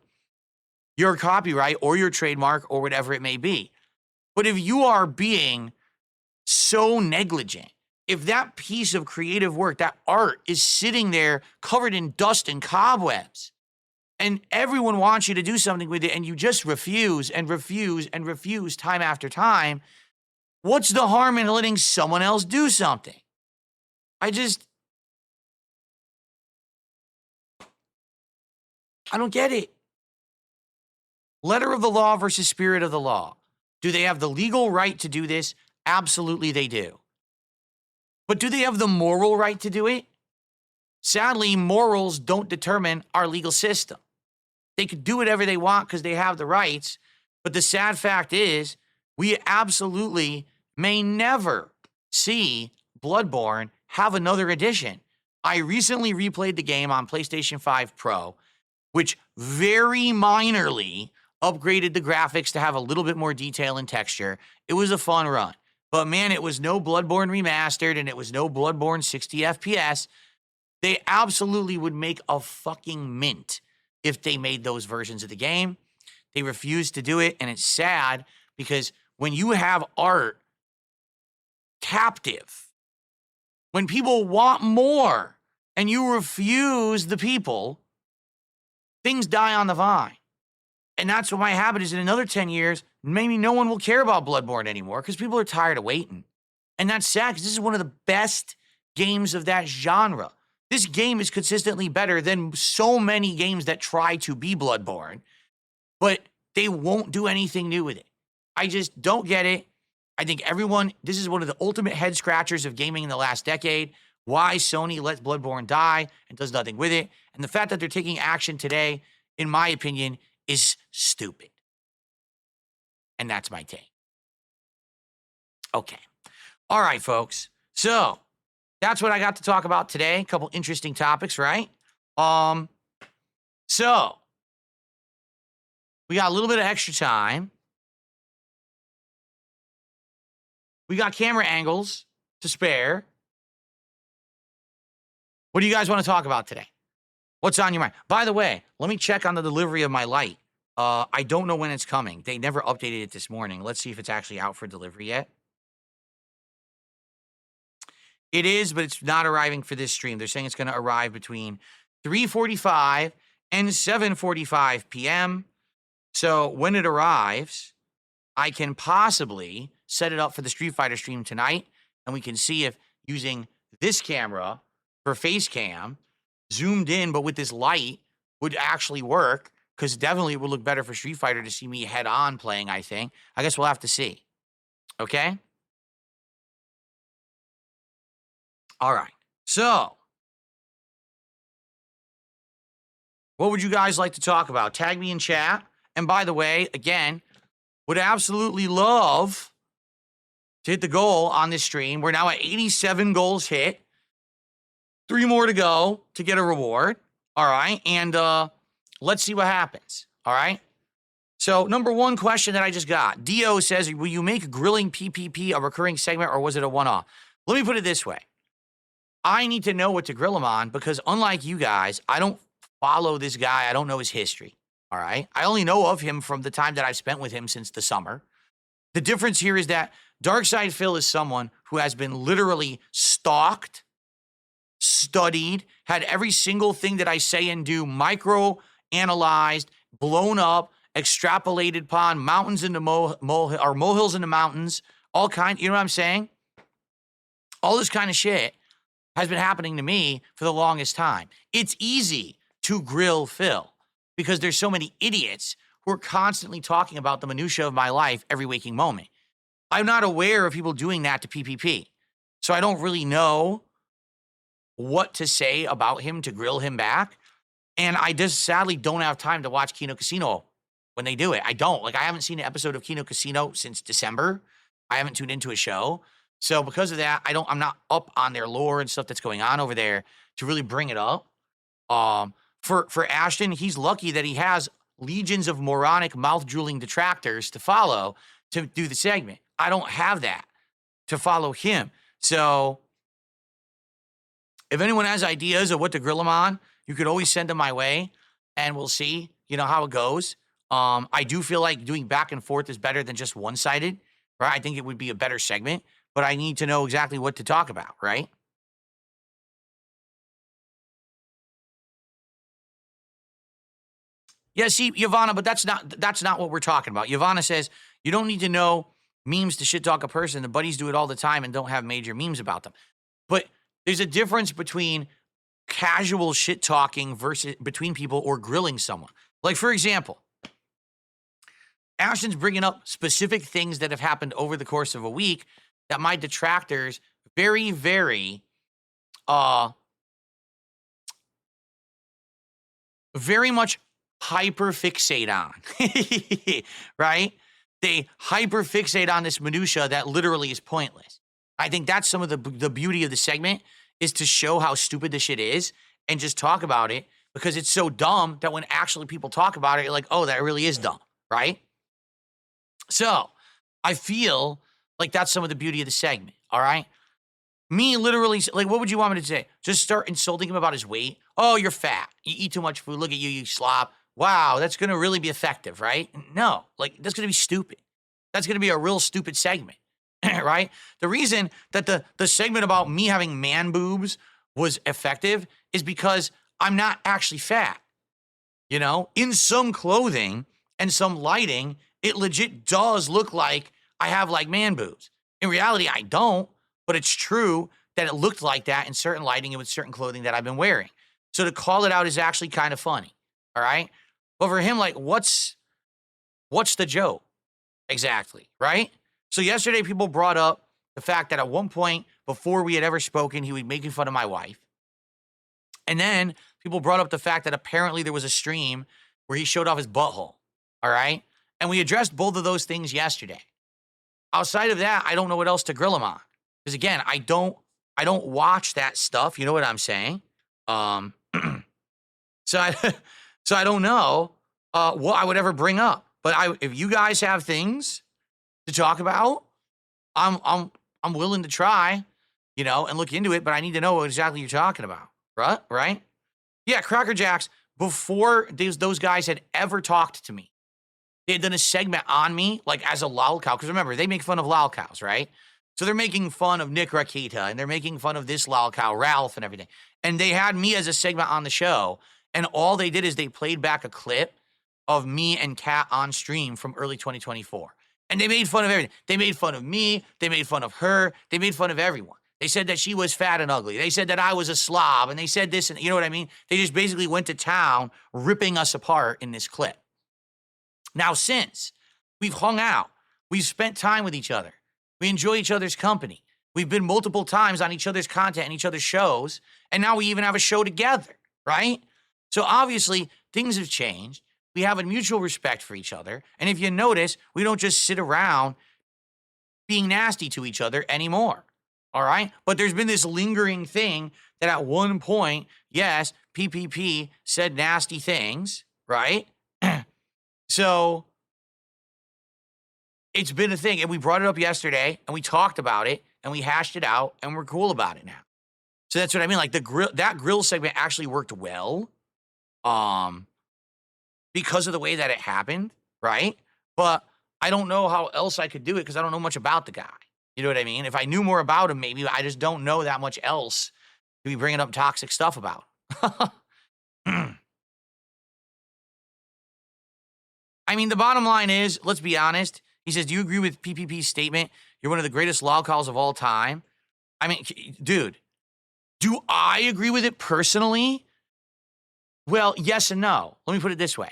your copyright or your trademark or whatever it may be. But if you are being so negligent, if that piece of creative work, that art is sitting there covered in dust and cobwebs, and everyone wants you to do something with it and you just refuse and refuse and refuse time after time, what's the harm in letting someone else do something? I don't get it. Letter of the law versus spirit of the law. Do they have the legal right to do this? Absolutely they do. But do they have the moral right to do it? Sadly, morals don't determine our legal system. They could do whatever they want because they have the rights, but the sad fact is we absolutely may never see Bloodborne have another edition. I recently replayed the game on PlayStation 5 Pro, which very minorly upgraded the graphics to have a little bit more detail and texture. It was a fun run. But man, it was no Bloodborne remastered and it was no Bloodborne 60 FPS. They absolutely would make a fucking mint if they made those versions of the game. They refused to do it, and it's sad because when you have art captive, when people want more and you refuse the people, things die on the vine. And that's what might happen is in another 10 years, maybe no one will care about Bloodborne anymore because people are tired of waiting. And that's sad because this is one of the best games of that genre. This game is consistently better than so many games that try to be Bloodborne, but they won't do anything new with it. I just don't get it. I think this is one of the ultimate head scratchers of gaming in the last decade. Why Sony lets Bloodborne die and does nothing with it. And the fact that they're taking action today, in my opinion, is stupid. And that's my take. Okay. All right, folks. So that's what I got to talk about today. A couple interesting topics, right? So we got a little bit of extra time. We got camera angles to spare. What do you guys want to talk about today? What's on your mind? By the way, let me check on the delivery of my light. I don't know when it's coming. They never updated it this morning. Let's see if it's actually out for delivery yet. It is, but it's not arriving for this stream. They're saying it's going to arrive between 3:45 and 7:45 p.m. So when it arrives, I can possibly set it up for the Street Fighter stream tonight, and we can see if using this camera for face cam, zoomed in, but with this light, would actually work, because definitely it would look better for Street Fighter to see me head-on playing, I think. I guess we'll have to see. Okay? All right. So, what would you guys like to talk about? Tag me in chat. And by the way, again, would absolutely love to hit the goal on this stream. We're now at 87 goals hit. 3 more to go to get a reward. All right. And let's see what happens. All right. So, number one question that I just got. Dio says, will you make grilling PPP a recurring segment or was it a one-off? Let me put it this way. I need to know what to grill him on because unlike you guys, I don't follow this guy. I don't know his history. All right. I only know of him from the time that I've spent with him since the summer. The difference here is that Darkside Phil is someone who has been literally stalked, studied, had every single thing that I say and do micro-analyzed, blown up, extrapolated upon, mountains into molehills into mountains, all kind, you know what I'm saying? All this kind of shit has been happening to me for the longest time. It's easy to grill Phil because there's so many idiots who are constantly talking about the minutia of my life every waking moment. I'm not aware of people doing that to PPP. So I don't really know what to say about him to grill him back. And I just sadly don't have time to watch Kino Casino when they do it. I don't. Like, I haven't seen an episode of Kino Casino since December. I haven't tuned into a show. So because of that, I'm not up on their lore and stuff that's going on over there to really bring it up. For Ashton, he's lucky that he has legions of moronic, mouth-drooling detractors to follow to do the segment. I don't have that to follow him. So if anyone has ideas of what to grill him on, you could always send them my way, and we'll see, how it goes. I do feel like doing back and forth is better than just one-sided, right? I think it would be a better segment, but I need to know exactly what to talk about, right? Yeah, see, Yvonne, but that's not what we're talking about. Yvonne says, you don't need to know memes to shit talk a person. The buddies do it all the time and don't have major memes about them. But there's a difference between casual shit talking versus between people or grilling someone. Like, for example, Ashton's bringing up specific things that have happened over the course of a week that my detractors very, very, very much hyperfixate on, right? They hyperfixate on this minutia that literally is pointless. I think that's some of the beauty of the segment is to show how stupid this shit is and just talk about it because it's so dumb that when actually people talk about it, you're like, oh, that really is dumb, right? So I feel like that's some of the beauty of the segment, all right? Me literally, like, what would you want me to say? Just start insulting him about his weight? Oh, you're fat. You eat too much food. Look at you, you slop. Wow, that's going to really be effective, right? No, like, that's going to be stupid. That's going to be a real stupid segment, right? The reason that the segment about me having man boobs was effective is because I'm not actually fat. In some clothing and some lighting, it legit does look like I have like man boobs. In reality, I don't, but it's true that it looked like that in certain lighting and with certain clothing that I've been wearing. So to call it out is actually kind of funny, all right? But for him, like, what's the joke exactly, right? So yesterday people brought up the fact that at one point before we had ever spoken, he was making fun of my wife. And then people brought up the fact that apparently there was a stream where he showed off his butthole, all right? And we addressed both of those things yesterday. Outside of that, I don't know what else to grill him on. Because again, I don't watch that stuff. You know what I'm saying? So I don't know what I would ever bring up. But if you guys have things to talk about, I'm willing to try, and look into it. But I need to know what exactly you're talking about, right? Yeah, Cracker Jacks. Before those guys had ever talked to me, they had done a segment on me, like as a lol cow. Because remember, they make fun of lol cows, right? So they're making fun of Nick Rakita, and they're making fun of this lol cow, Ralph, and everything. And they had me as a segment on the show, and all they did is they played back a clip of me and Kat on stream from early 2024. And they made fun of everything. They made fun of me. They made fun of her. They made fun of everyone. They said that she was fat and ugly. They said that I was a slob, and they said this, and you know what I mean? They just basically went to town ripping us apart in this clip. Now, since we've hung out, we've spent time with each other, we enjoy each other's company, we've been multiple times on each other's content and each other's shows, and now we even have a show together, right? So obviously, things have changed. We have a mutual respect for each other. And if you notice, we don't just sit around being nasty to each other anymore. All right. But there's been this lingering thing that at one point, yes, PPP said nasty things, right? So it's been a thing. And we brought it up yesterday and we talked about it and we hashed it out and we're cool about it now. So that's what I mean. Like that grill segment actually worked well. Because of the way that it happened, right? But I don't know how else I could do it because I don't know much about the guy. You know what I mean? If I knew more about him, maybe I just don't know that much else to be bringing up toxic stuff about. I mean, the bottom line is, let's be honest. He says, do you agree with PPP's statement? You're one of the greatest log calls of all time. I mean, dude, do I agree with it personally? Well, yes and no. Let me put it this way.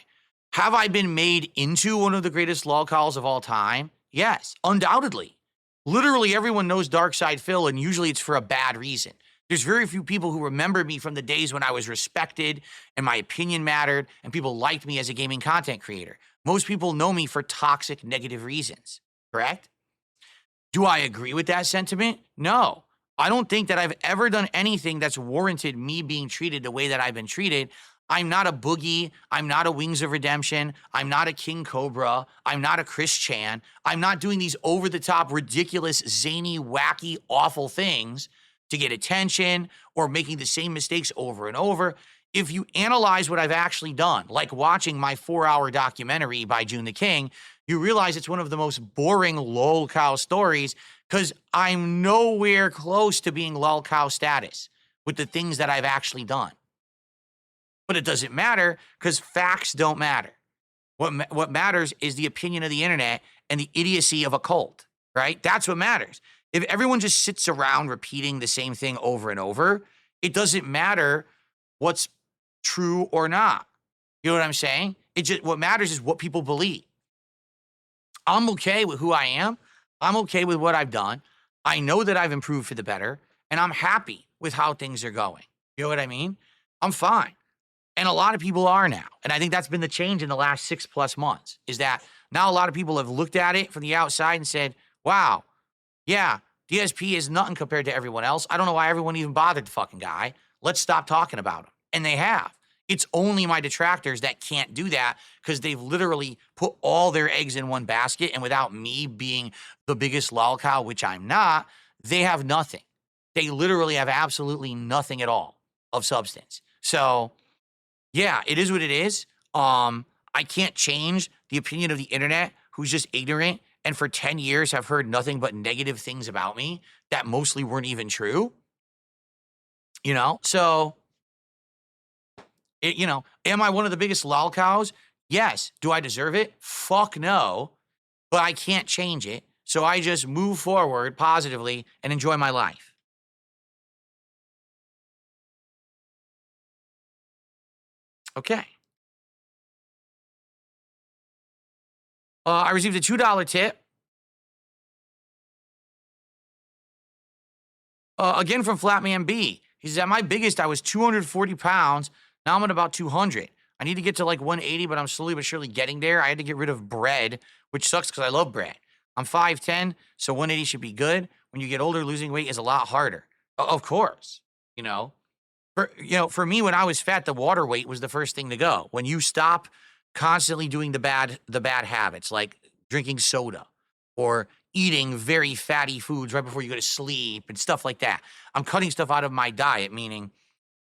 Have I been made into one of the greatest log calls of all time? Yes, undoubtedly. Literally everyone knows Darkside Phil, and usually it's for a bad reason. There's very few people who remember me from the days when I was respected and my opinion mattered and people liked me as a gaming content creator. Most people know me for toxic, negative reasons, correct? Do I agree with that sentiment? No. I don't think that I've ever done anything that's warranted me being treated the way that I've been treated. I'm not a Boogie. I'm not a Wings of Redemption. I'm not a King Cobra. I'm not a Chris Chan. I'm not doing these over-the-top, ridiculous, zany, wacky, awful things to get attention or making the same mistakes over and over. If you analyze what I've actually done, like watching my 4-hour documentary by June the King, you realize it's one of the most boring lol cow stories because I'm nowhere close to being lol cow status with the things that I've actually done. But it doesn't matter because facts don't matter. What matters is the opinion of the internet and the idiocy of a cult, right? That's what matters. If everyone just sits around repeating the same thing over and over, it doesn't matter what's true or not. You know what I'm saying? What matters is what people believe. I'm okay with who I am. I'm okay with what I've done. I know that I've improved for the better, and I'm happy with how things are going. You know what I mean? I'm fine. And a lot of people are now. And I think that's been the change in the last 6+ months, is that now a lot of people have looked at it from the outside and said, wow, yeah, DSP is nothing compared to everyone else. I don't know why everyone even bothered the fucking guy. Let's stop talking about him. And they have. It's only my detractors that can't do that because they've literally put all their eggs in one basket. And without me being the biggest lol cow, which I'm not, they have nothing. They literally have absolutely nothing at all of substance. So yeah, it is what it is. I can't change the opinion of the internet who's just ignorant and for 10 years have heard nothing but negative things about me that mostly weren't even true. You know, so, am I one of the biggest lol cows? Yes. Do I deserve it? Fuck no. But I can't change it. So I just move forward positively and enjoy my life. Okay. I received a $2 tip. Again from Flatman B. He says, at my biggest, I was 240 pounds. Now I'm at about 200. I need to get to like 180, but I'm slowly but surely getting there. I had to get rid of bread, which sucks because I love bread. I'm 5'10", so 180 should be good. When you get older, losing weight is a lot harder. Of course, For me, when I was fat, the water weight was the first thing to go. When you stop constantly doing the bad habits, like drinking soda or eating very fatty foods right before you go to sleep and stuff like that. I'm cutting stuff out of my diet, meaning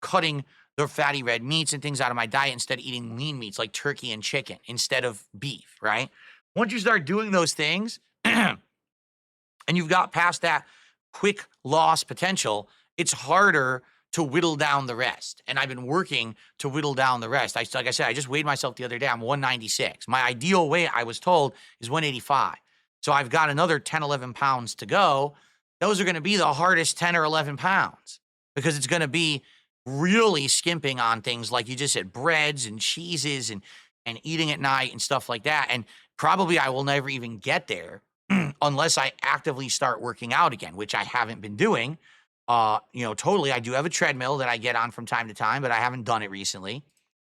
cutting the fatty red meats and things out of my diet instead of eating lean meats like turkey and chicken instead of beef, right? Once you start doing those things and you've got past that quick loss potential, it's harder to whittle down the rest. And I've been working to whittle down the rest. Like I said, I just weighed myself the other day. I'm 196. My ideal weight, I was told, is 185. So I've got another 10, 11 pounds to go. Those are going to be the hardest 10 or 11 pounds because it's going to be really skimping on things like you just said, breads and cheeses and eating at night and stuff like that. And probably I will never even get there unless I actively start working out again, which I haven't been doing. Totally. I do have a treadmill that I get on from time to time, but I haven't done it recently.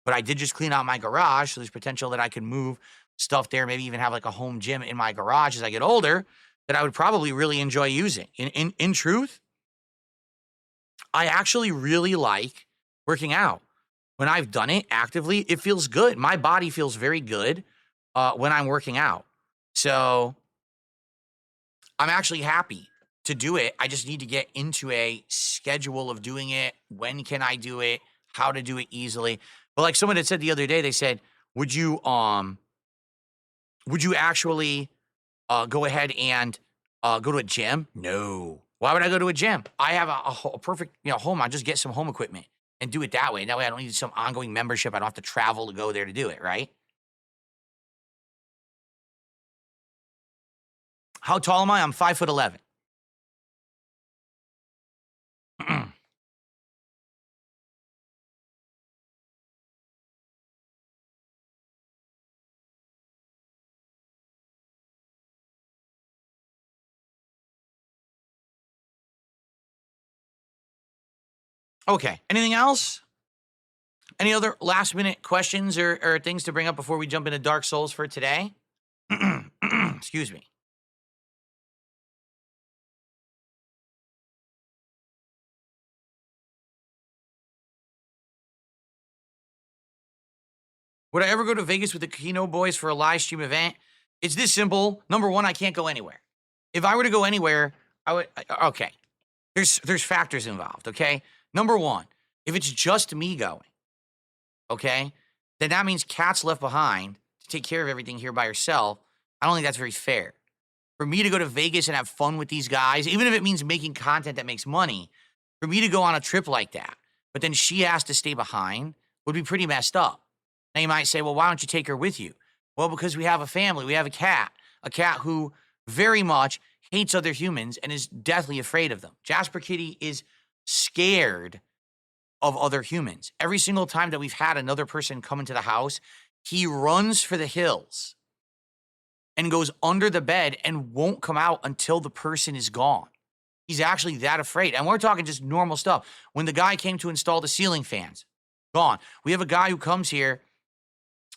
But I did just clean out my garage, so there's potential that I could move stuff there, maybe even have like a home gym in my garage as I get older. that I would probably really enjoy using. In truth, I actually really like working out. When I've done it actively, it feels good. My body feels very good when I'm working out. So I'm actually happy to do it. I just need to get into a schedule of doing it. When can I do it? How to do it easily. But like someone had said the other day, they said, would you actually go ahead and go to a gym? No. Why would I go to a gym? I have a perfect, home. I just get some home equipment and do it that way. And that way I don't need some ongoing membership. I don't have to travel to go there to do it, right? How tall am I? I'm 5'11". Okay. Anything else? Any other last minute questions or things to bring up before we jump into Dark Souls for today? Excuse me. Would I ever go to Vegas with the Kino boys for a live stream event? It's this simple. Number one, I can't go anywhere. If I were to go anywhere, I would. Okay, there's factors involved. Okay, number one, if it's just me going, okay, then that means Kat's left behind to take care of everything here by herself. I don't think that's very fair. For me to go to Vegas and have fun with these guys, even if it means making content that makes money, for me to go on a trip like that, but then she has to stay behind, would be pretty messed up. Now you might say, well, why don't you take her with you? Well, because we have a family. We have a cat who very much hates other humans and is deathly afraid of them. Jasper Kitty is scared of other humans. Every single time that we've had another person come into the house, he runs for the hills and goes under the bed and won't come out until the person is gone. He's actually that afraid. And we're talking just normal stuff. When the guy came to install the ceiling fans, gone. We have a guy who comes here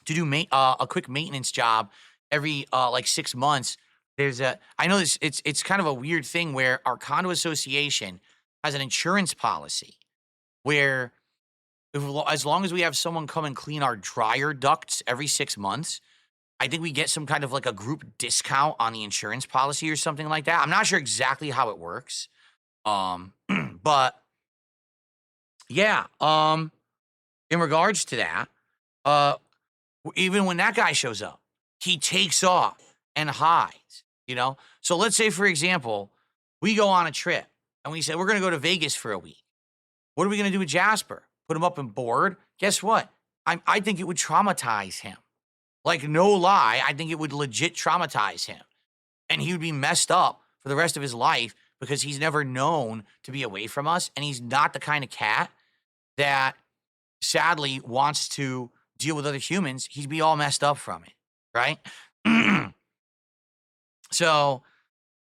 to do a quick maintenance job every like 6 months. I know this, it's kind of a weird thing where our condo association has an insurance policy where as long as we have someone come and clean our dryer ducts every 6 months, I think we get some kind of like a group discount on the insurance policy or something like that. I'm not sure exactly how it works. But yeah, in regards to that, even when that guy shows up, he takes off and hides, So let's say, for example, we go on a trip and we say, we're going to go to Vegas for a week. What are we going to do with Jasper? Put him up and board? Guess what? I think it would traumatize him. Like, no lie, I think it would legit traumatize him. And he would be messed up for the rest of his life because he's never known to be away from us. And he's not the kind of cat that sadly wants to deal with other humans. He'd be all messed up from it, right? So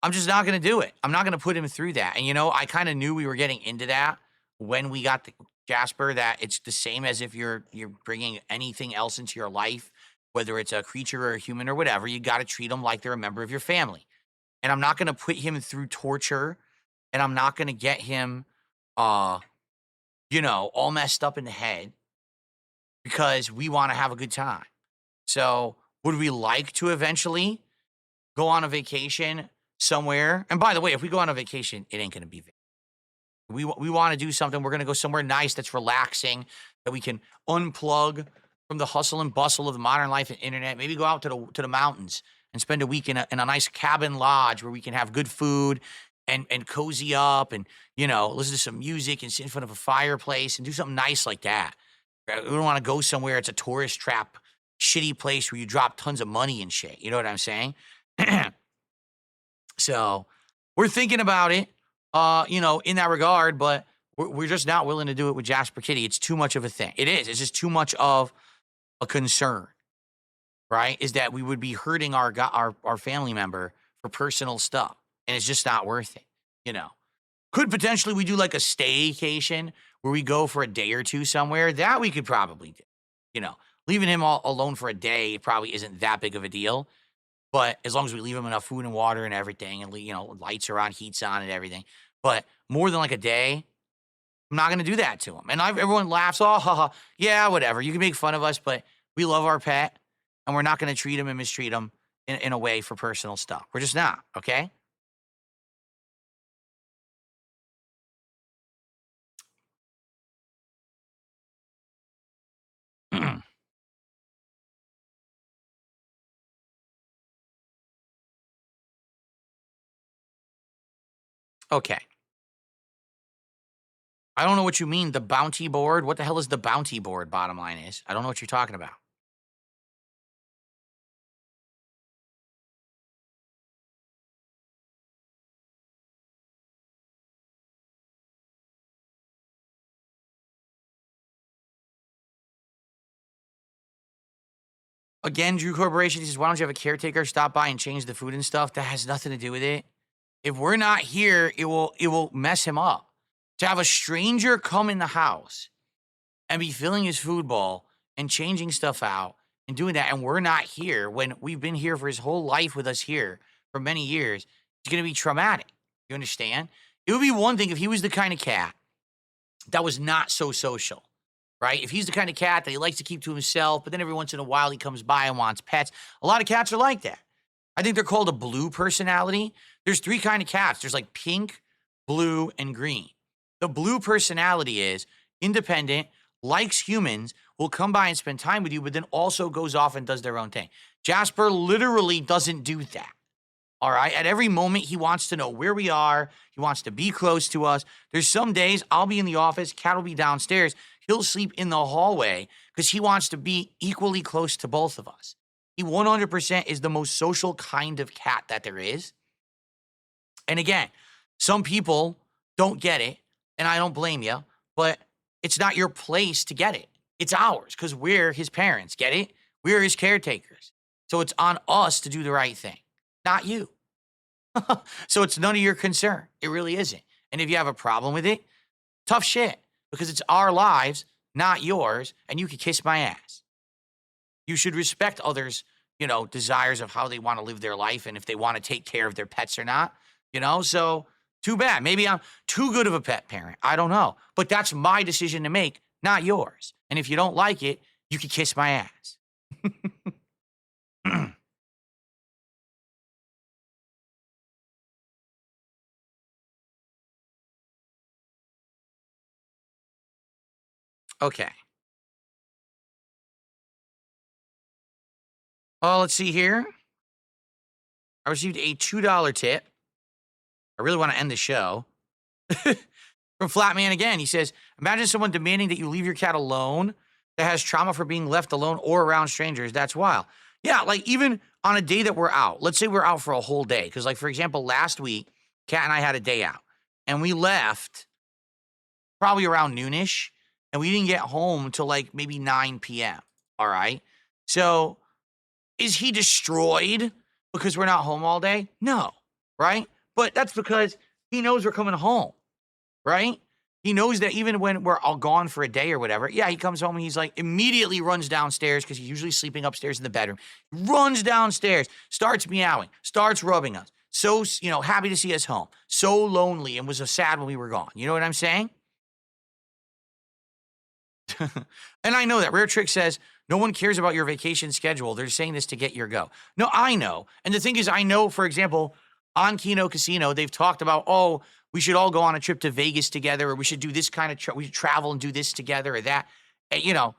I'm just not going to do it. I'm not going to put him through that. And, I kind of knew we were getting into that when we got the Jasper, that it's the same as if you're bringing anything else into your life, whether it's a creature or a human or whatever. You got to treat them like they're a member of your family. And I'm not going to put him through torture, and I'm not going to get him, all messed up in the head because we want to have a good time. So would we like to eventually go on a vacation somewhere? And by the way, if we go on a vacation, it ain't going to be Vegas. We want to do something. We're going to go somewhere nice that's relaxing, that we can unplug from the hustle and bustle of the modern life and internet. Maybe go out to the mountains and spend a week in a nice cabin lodge where we can have good food and cozy up and, listen to some music and sit in front of a fireplace and do something nice like that. We don't want to go somewhere it's a tourist trap, shitty place where you drop tons of money and shit. You know what I'm saying? So we're thinking about it, in that regard, but we're just not willing to do it with Jasper Kitty. It's too much of a thing. It is. It's just too much of a concern, right? Is that we would be hurting our family member for personal stuff, and it's just not worth it, Could potentially we do like a staycation where we go for a day or two somewhere? That we could probably do, Leaving him all alone for a day probably isn't that big of a deal. But as long as we leave him enough food and water and everything, and lights are on, heat's on, and everything. But more than like a day, I'm not going to do that to him. And everyone laughs, oh, haha, yeah, whatever. You can make fun of us, but we love our pet, and we're not going to treat him and mistreat him in a way for personal stuff. We're just not, okay? Okay. I don't know what you mean, the bounty board. What the hell is the bounty board, bottom line is? I don't know what you're talking about. Again, Drew Corporation says, why don't you have a caretaker stop by and change the food and stuff? That has nothing to do with it. If we're not here, it will mess him up. To have a stranger come in the house and be filling his food bowl and changing stuff out and doing that, and we're not here when we've been here for his whole life with us here for many years, it's going to be traumatic. You understand? It would be one thing if he was the kind of cat that was not so social, right? If he's the kind of cat that he likes to keep to himself, but then every once in a while he comes by and wants pets. A lot of cats are like that. I think they're called a blue personality. There's 3 kind of cats. There's like pink, blue, and green. The blue personality is independent, likes humans, will come by and spend time with you, but then also goes off and does their own thing. Jasper literally doesn't do that. All right. At every moment, he wants to know where we are. He wants to be close to us. There's some days I'll be in the office, Cat will be downstairs. He'll sleep in the hallway because he wants to be equally close to both of us. He 100% is the most social kind of cat that there is. And again, some people don't get it, and I don't blame you, but it's not your place to get it. It's ours because we're his parents. Get it? We're his caretakers. So it's on us to do the right thing, not you. So it's none of your concern. It really isn't. And if you have a problem with it, tough shit, because it's our lives, not yours, and you can kiss my ass. You should respect others, desires of how they want to live their life and if they want to take care of their pets or not, so too bad. Maybe I'm too good of a pet parent. I don't know. But that's my decision to make, not yours. And if you don't like it, you can kiss my ass. Okay. Let's see here. I received a $2 tip. I really want to end the show. From Flatman again. He says, imagine someone demanding that you leave your cat alone that has trauma for being left alone or around strangers. That's wild. Yeah, like even on a day that we're out. Let's say we're out for a whole day. Because like, for example, last week, Kat and I had a day out. And we left probably around noonish. And we didn't get home until like maybe 9 p.m. All right? So is he destroyed because we're not home all day? No, right? But that's because he knows we're coming home, right? He knows that even when we're all gone for a day or whatever, yeah, he comes home and he's like immediately runs downstairs because he's usually sleeping upstairs in the bedroom. Runs downstairs, starts meowing, starts rubbing us. So, happy to see us home. So lonely and was so sad when we were gone. You know what I'm saying? And I know that Rare Trick says, no one cares about your vacation schedule. They're saying this to get your go. No, I know. And the thing is, I know, for example, on Kino Casino, they've talked about, oh, we should all go on a trip to Vegas together, or we should do this kind of we should travel and do this together or that. And,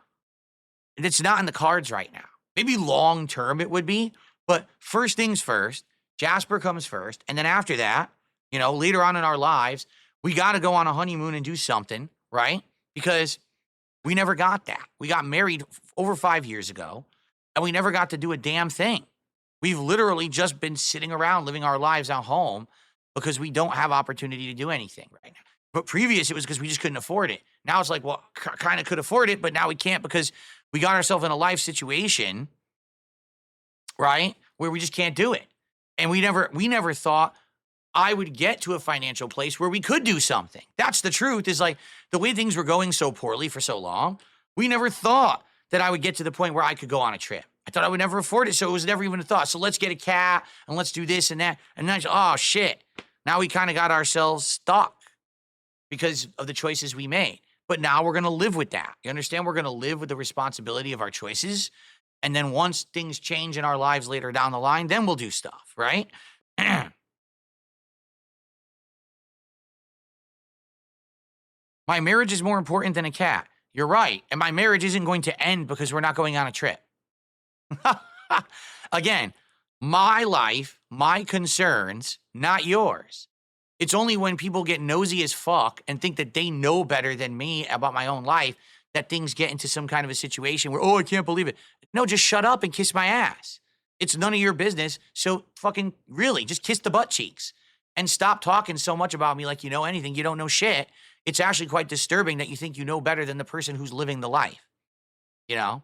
it's not in the cards right now. Maybe long term it would be, but first things first, Jasper comes first. And then after that, later on in our lives, we got to go on a honeymoon and do something, right? Because we never got that. We got married over 5 years ago, and we never got to do a damn thing. We've literally just been sitting around living our lives at home because we don't have opportunity to do anything right now. But previous, it was because we just couldn't afford it. Now it's like, well, kind of could afford it, but now we can't because we got ourselves in a life situation, right, where we just can't do it. And we never thought I would get to a financial place where we could do something. That's the truth, is like the way things were going so poorly for so long, we never thought that I would get to the point where I could go on a trip. I thought I would never afford it, so it was never even a thought. So let's get a cat and let's do this and that. And then, oh shit, now we kind of got ourselves stuck because of the choices we made. But now we're going to live with that. You understand? We're going to live with the responsibility of our choices. And then once things change in our lives later down the line, then we'll do stuff, right? My marriage is more important than a cat. You're right. And my marriage isn't going to end because we're not going on a trip. Again, my life, my concerns, not yours. It's only when people get nosy as fuck and think that they know better than me about my own life that things get into some kind of a situation where, oh, I can't believe it. No, just shut up and kiss my ass. It's none of your business. So fucking really, just kiss the butt cheeks and stop talking so much about me like you know anything. You don't know shit. It's actually quite disturbing that you think you know better than the person who's living the life, you know?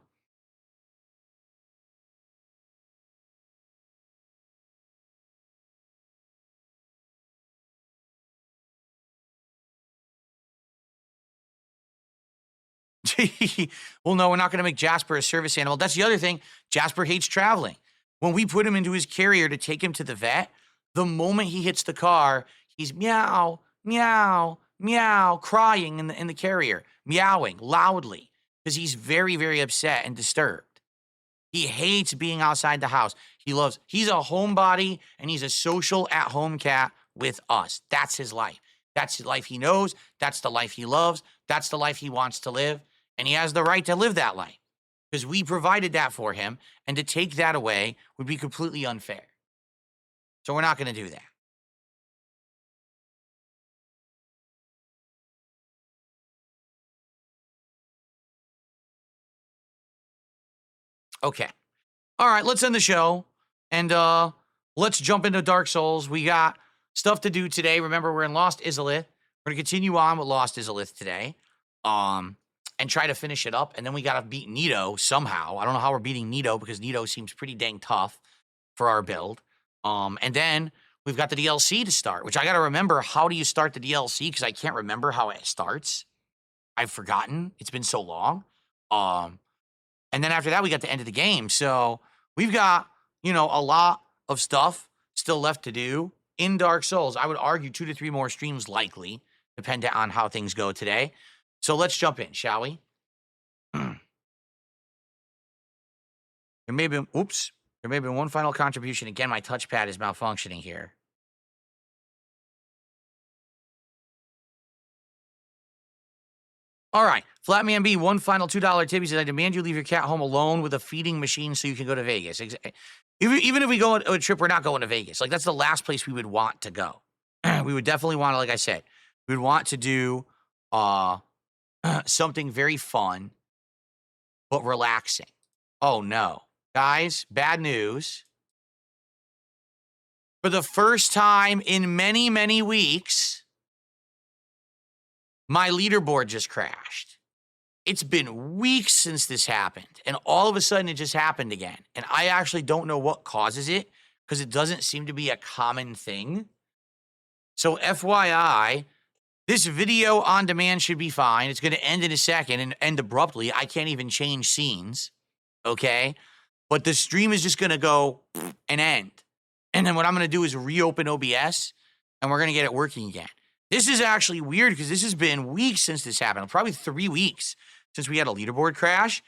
Well, no, we're not going to make Jasper a service animal. That's the other thing. Jasper hates traveling. When we put him into his carrier to take him to the vet, the moment he hits the car, he's meow, meow, meow, crying in the carrier, meowing loudly because he's very, very upset and disturbed. He hates being outside the house. He's a homebody and he's a social at-home cat with us. That's his life. That's the life he knows. That's the life he loves. That's the life he wants to live. And he has the right to live that life because we provided that for him. And to take that away would be completely unfair. So we're not going to do that. Okay. All right, let's end the show. And let's jump into Dark Souls. We got stuff to do today. Remember, we're in Lost Izalith. We're going to continue on with Lost Izalith today. And try to finish it up. And then we got to beat Nito somehow. I don't know how we're beating Nito because Nito seems pretty dang tough for our build. And then we've got the DLC to start, which I got to remember. How do you start the DLC? Because I can't remember how it starts. I've forgotten. It's been so long. And then after that, we got the end of the game. So we've got, a lot of stuff still left to do in Dark Souls. I would argue 2 to 3 more streams likely, depending on how things go today. So let's jump in, shall we? There may be one final contribution. Again, my touchpad is malfunctioning here. All right, Flatman B, one final $2 tip. He says, I demand you leave your cat home alone with a feeding machine so you can go to Vegas. Even if we go on a trip, we're not going to Vegas. Like, that's the last place we would want to go. We would definitely want to, like I said, we would want to do something very fun, but relaxing. Oh no, guys, bad news. For the first time in many, many weeks, my leaderboard just crashed. It's been weeks since this happened, and all of a sudden it just happened again. And I actually don't know what causes it because it doesn't seem to be a common thing. So FYI, this video on demand should be fine. It's going to end in a second and end abruptly. I can't even change scenes, okay? But the stream is just going to go and end. And then what I'm going to do is reopen OBS, and we're going to get it working again. This is actually weird because this has been weeks since this happened. Probably 3 weeks since we had a leaderboard crash.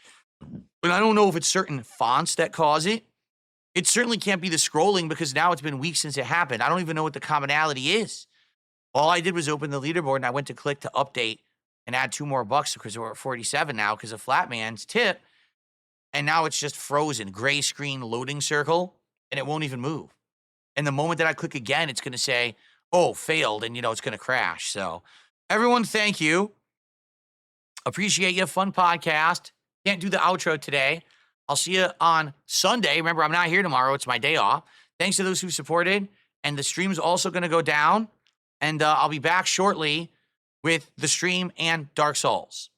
But I don't know if it's certain fonts that cause it. It certainly can't be the scrolling because now it's been weeks since it happened. I don't even know what the commonality is. All I did was open the leaderboard and I went to click to update and add $2 more because we're at 47 now because of Flatman's tip. And now it's just frozen, gray screen loading circle, and it won't even move. And the moment that I click again, it's going to say, oh, failed, and it's going to crash. So everyone, thank you. Appreciate you. Fun podcast. Can't do the outro today. I'll see you on Sunday. Remember, I'm not here tomorrow. It's my day off. Thanks to those who supported. And the stream's also going to go down. And I'll be back shortly with the stream and Dark Souls.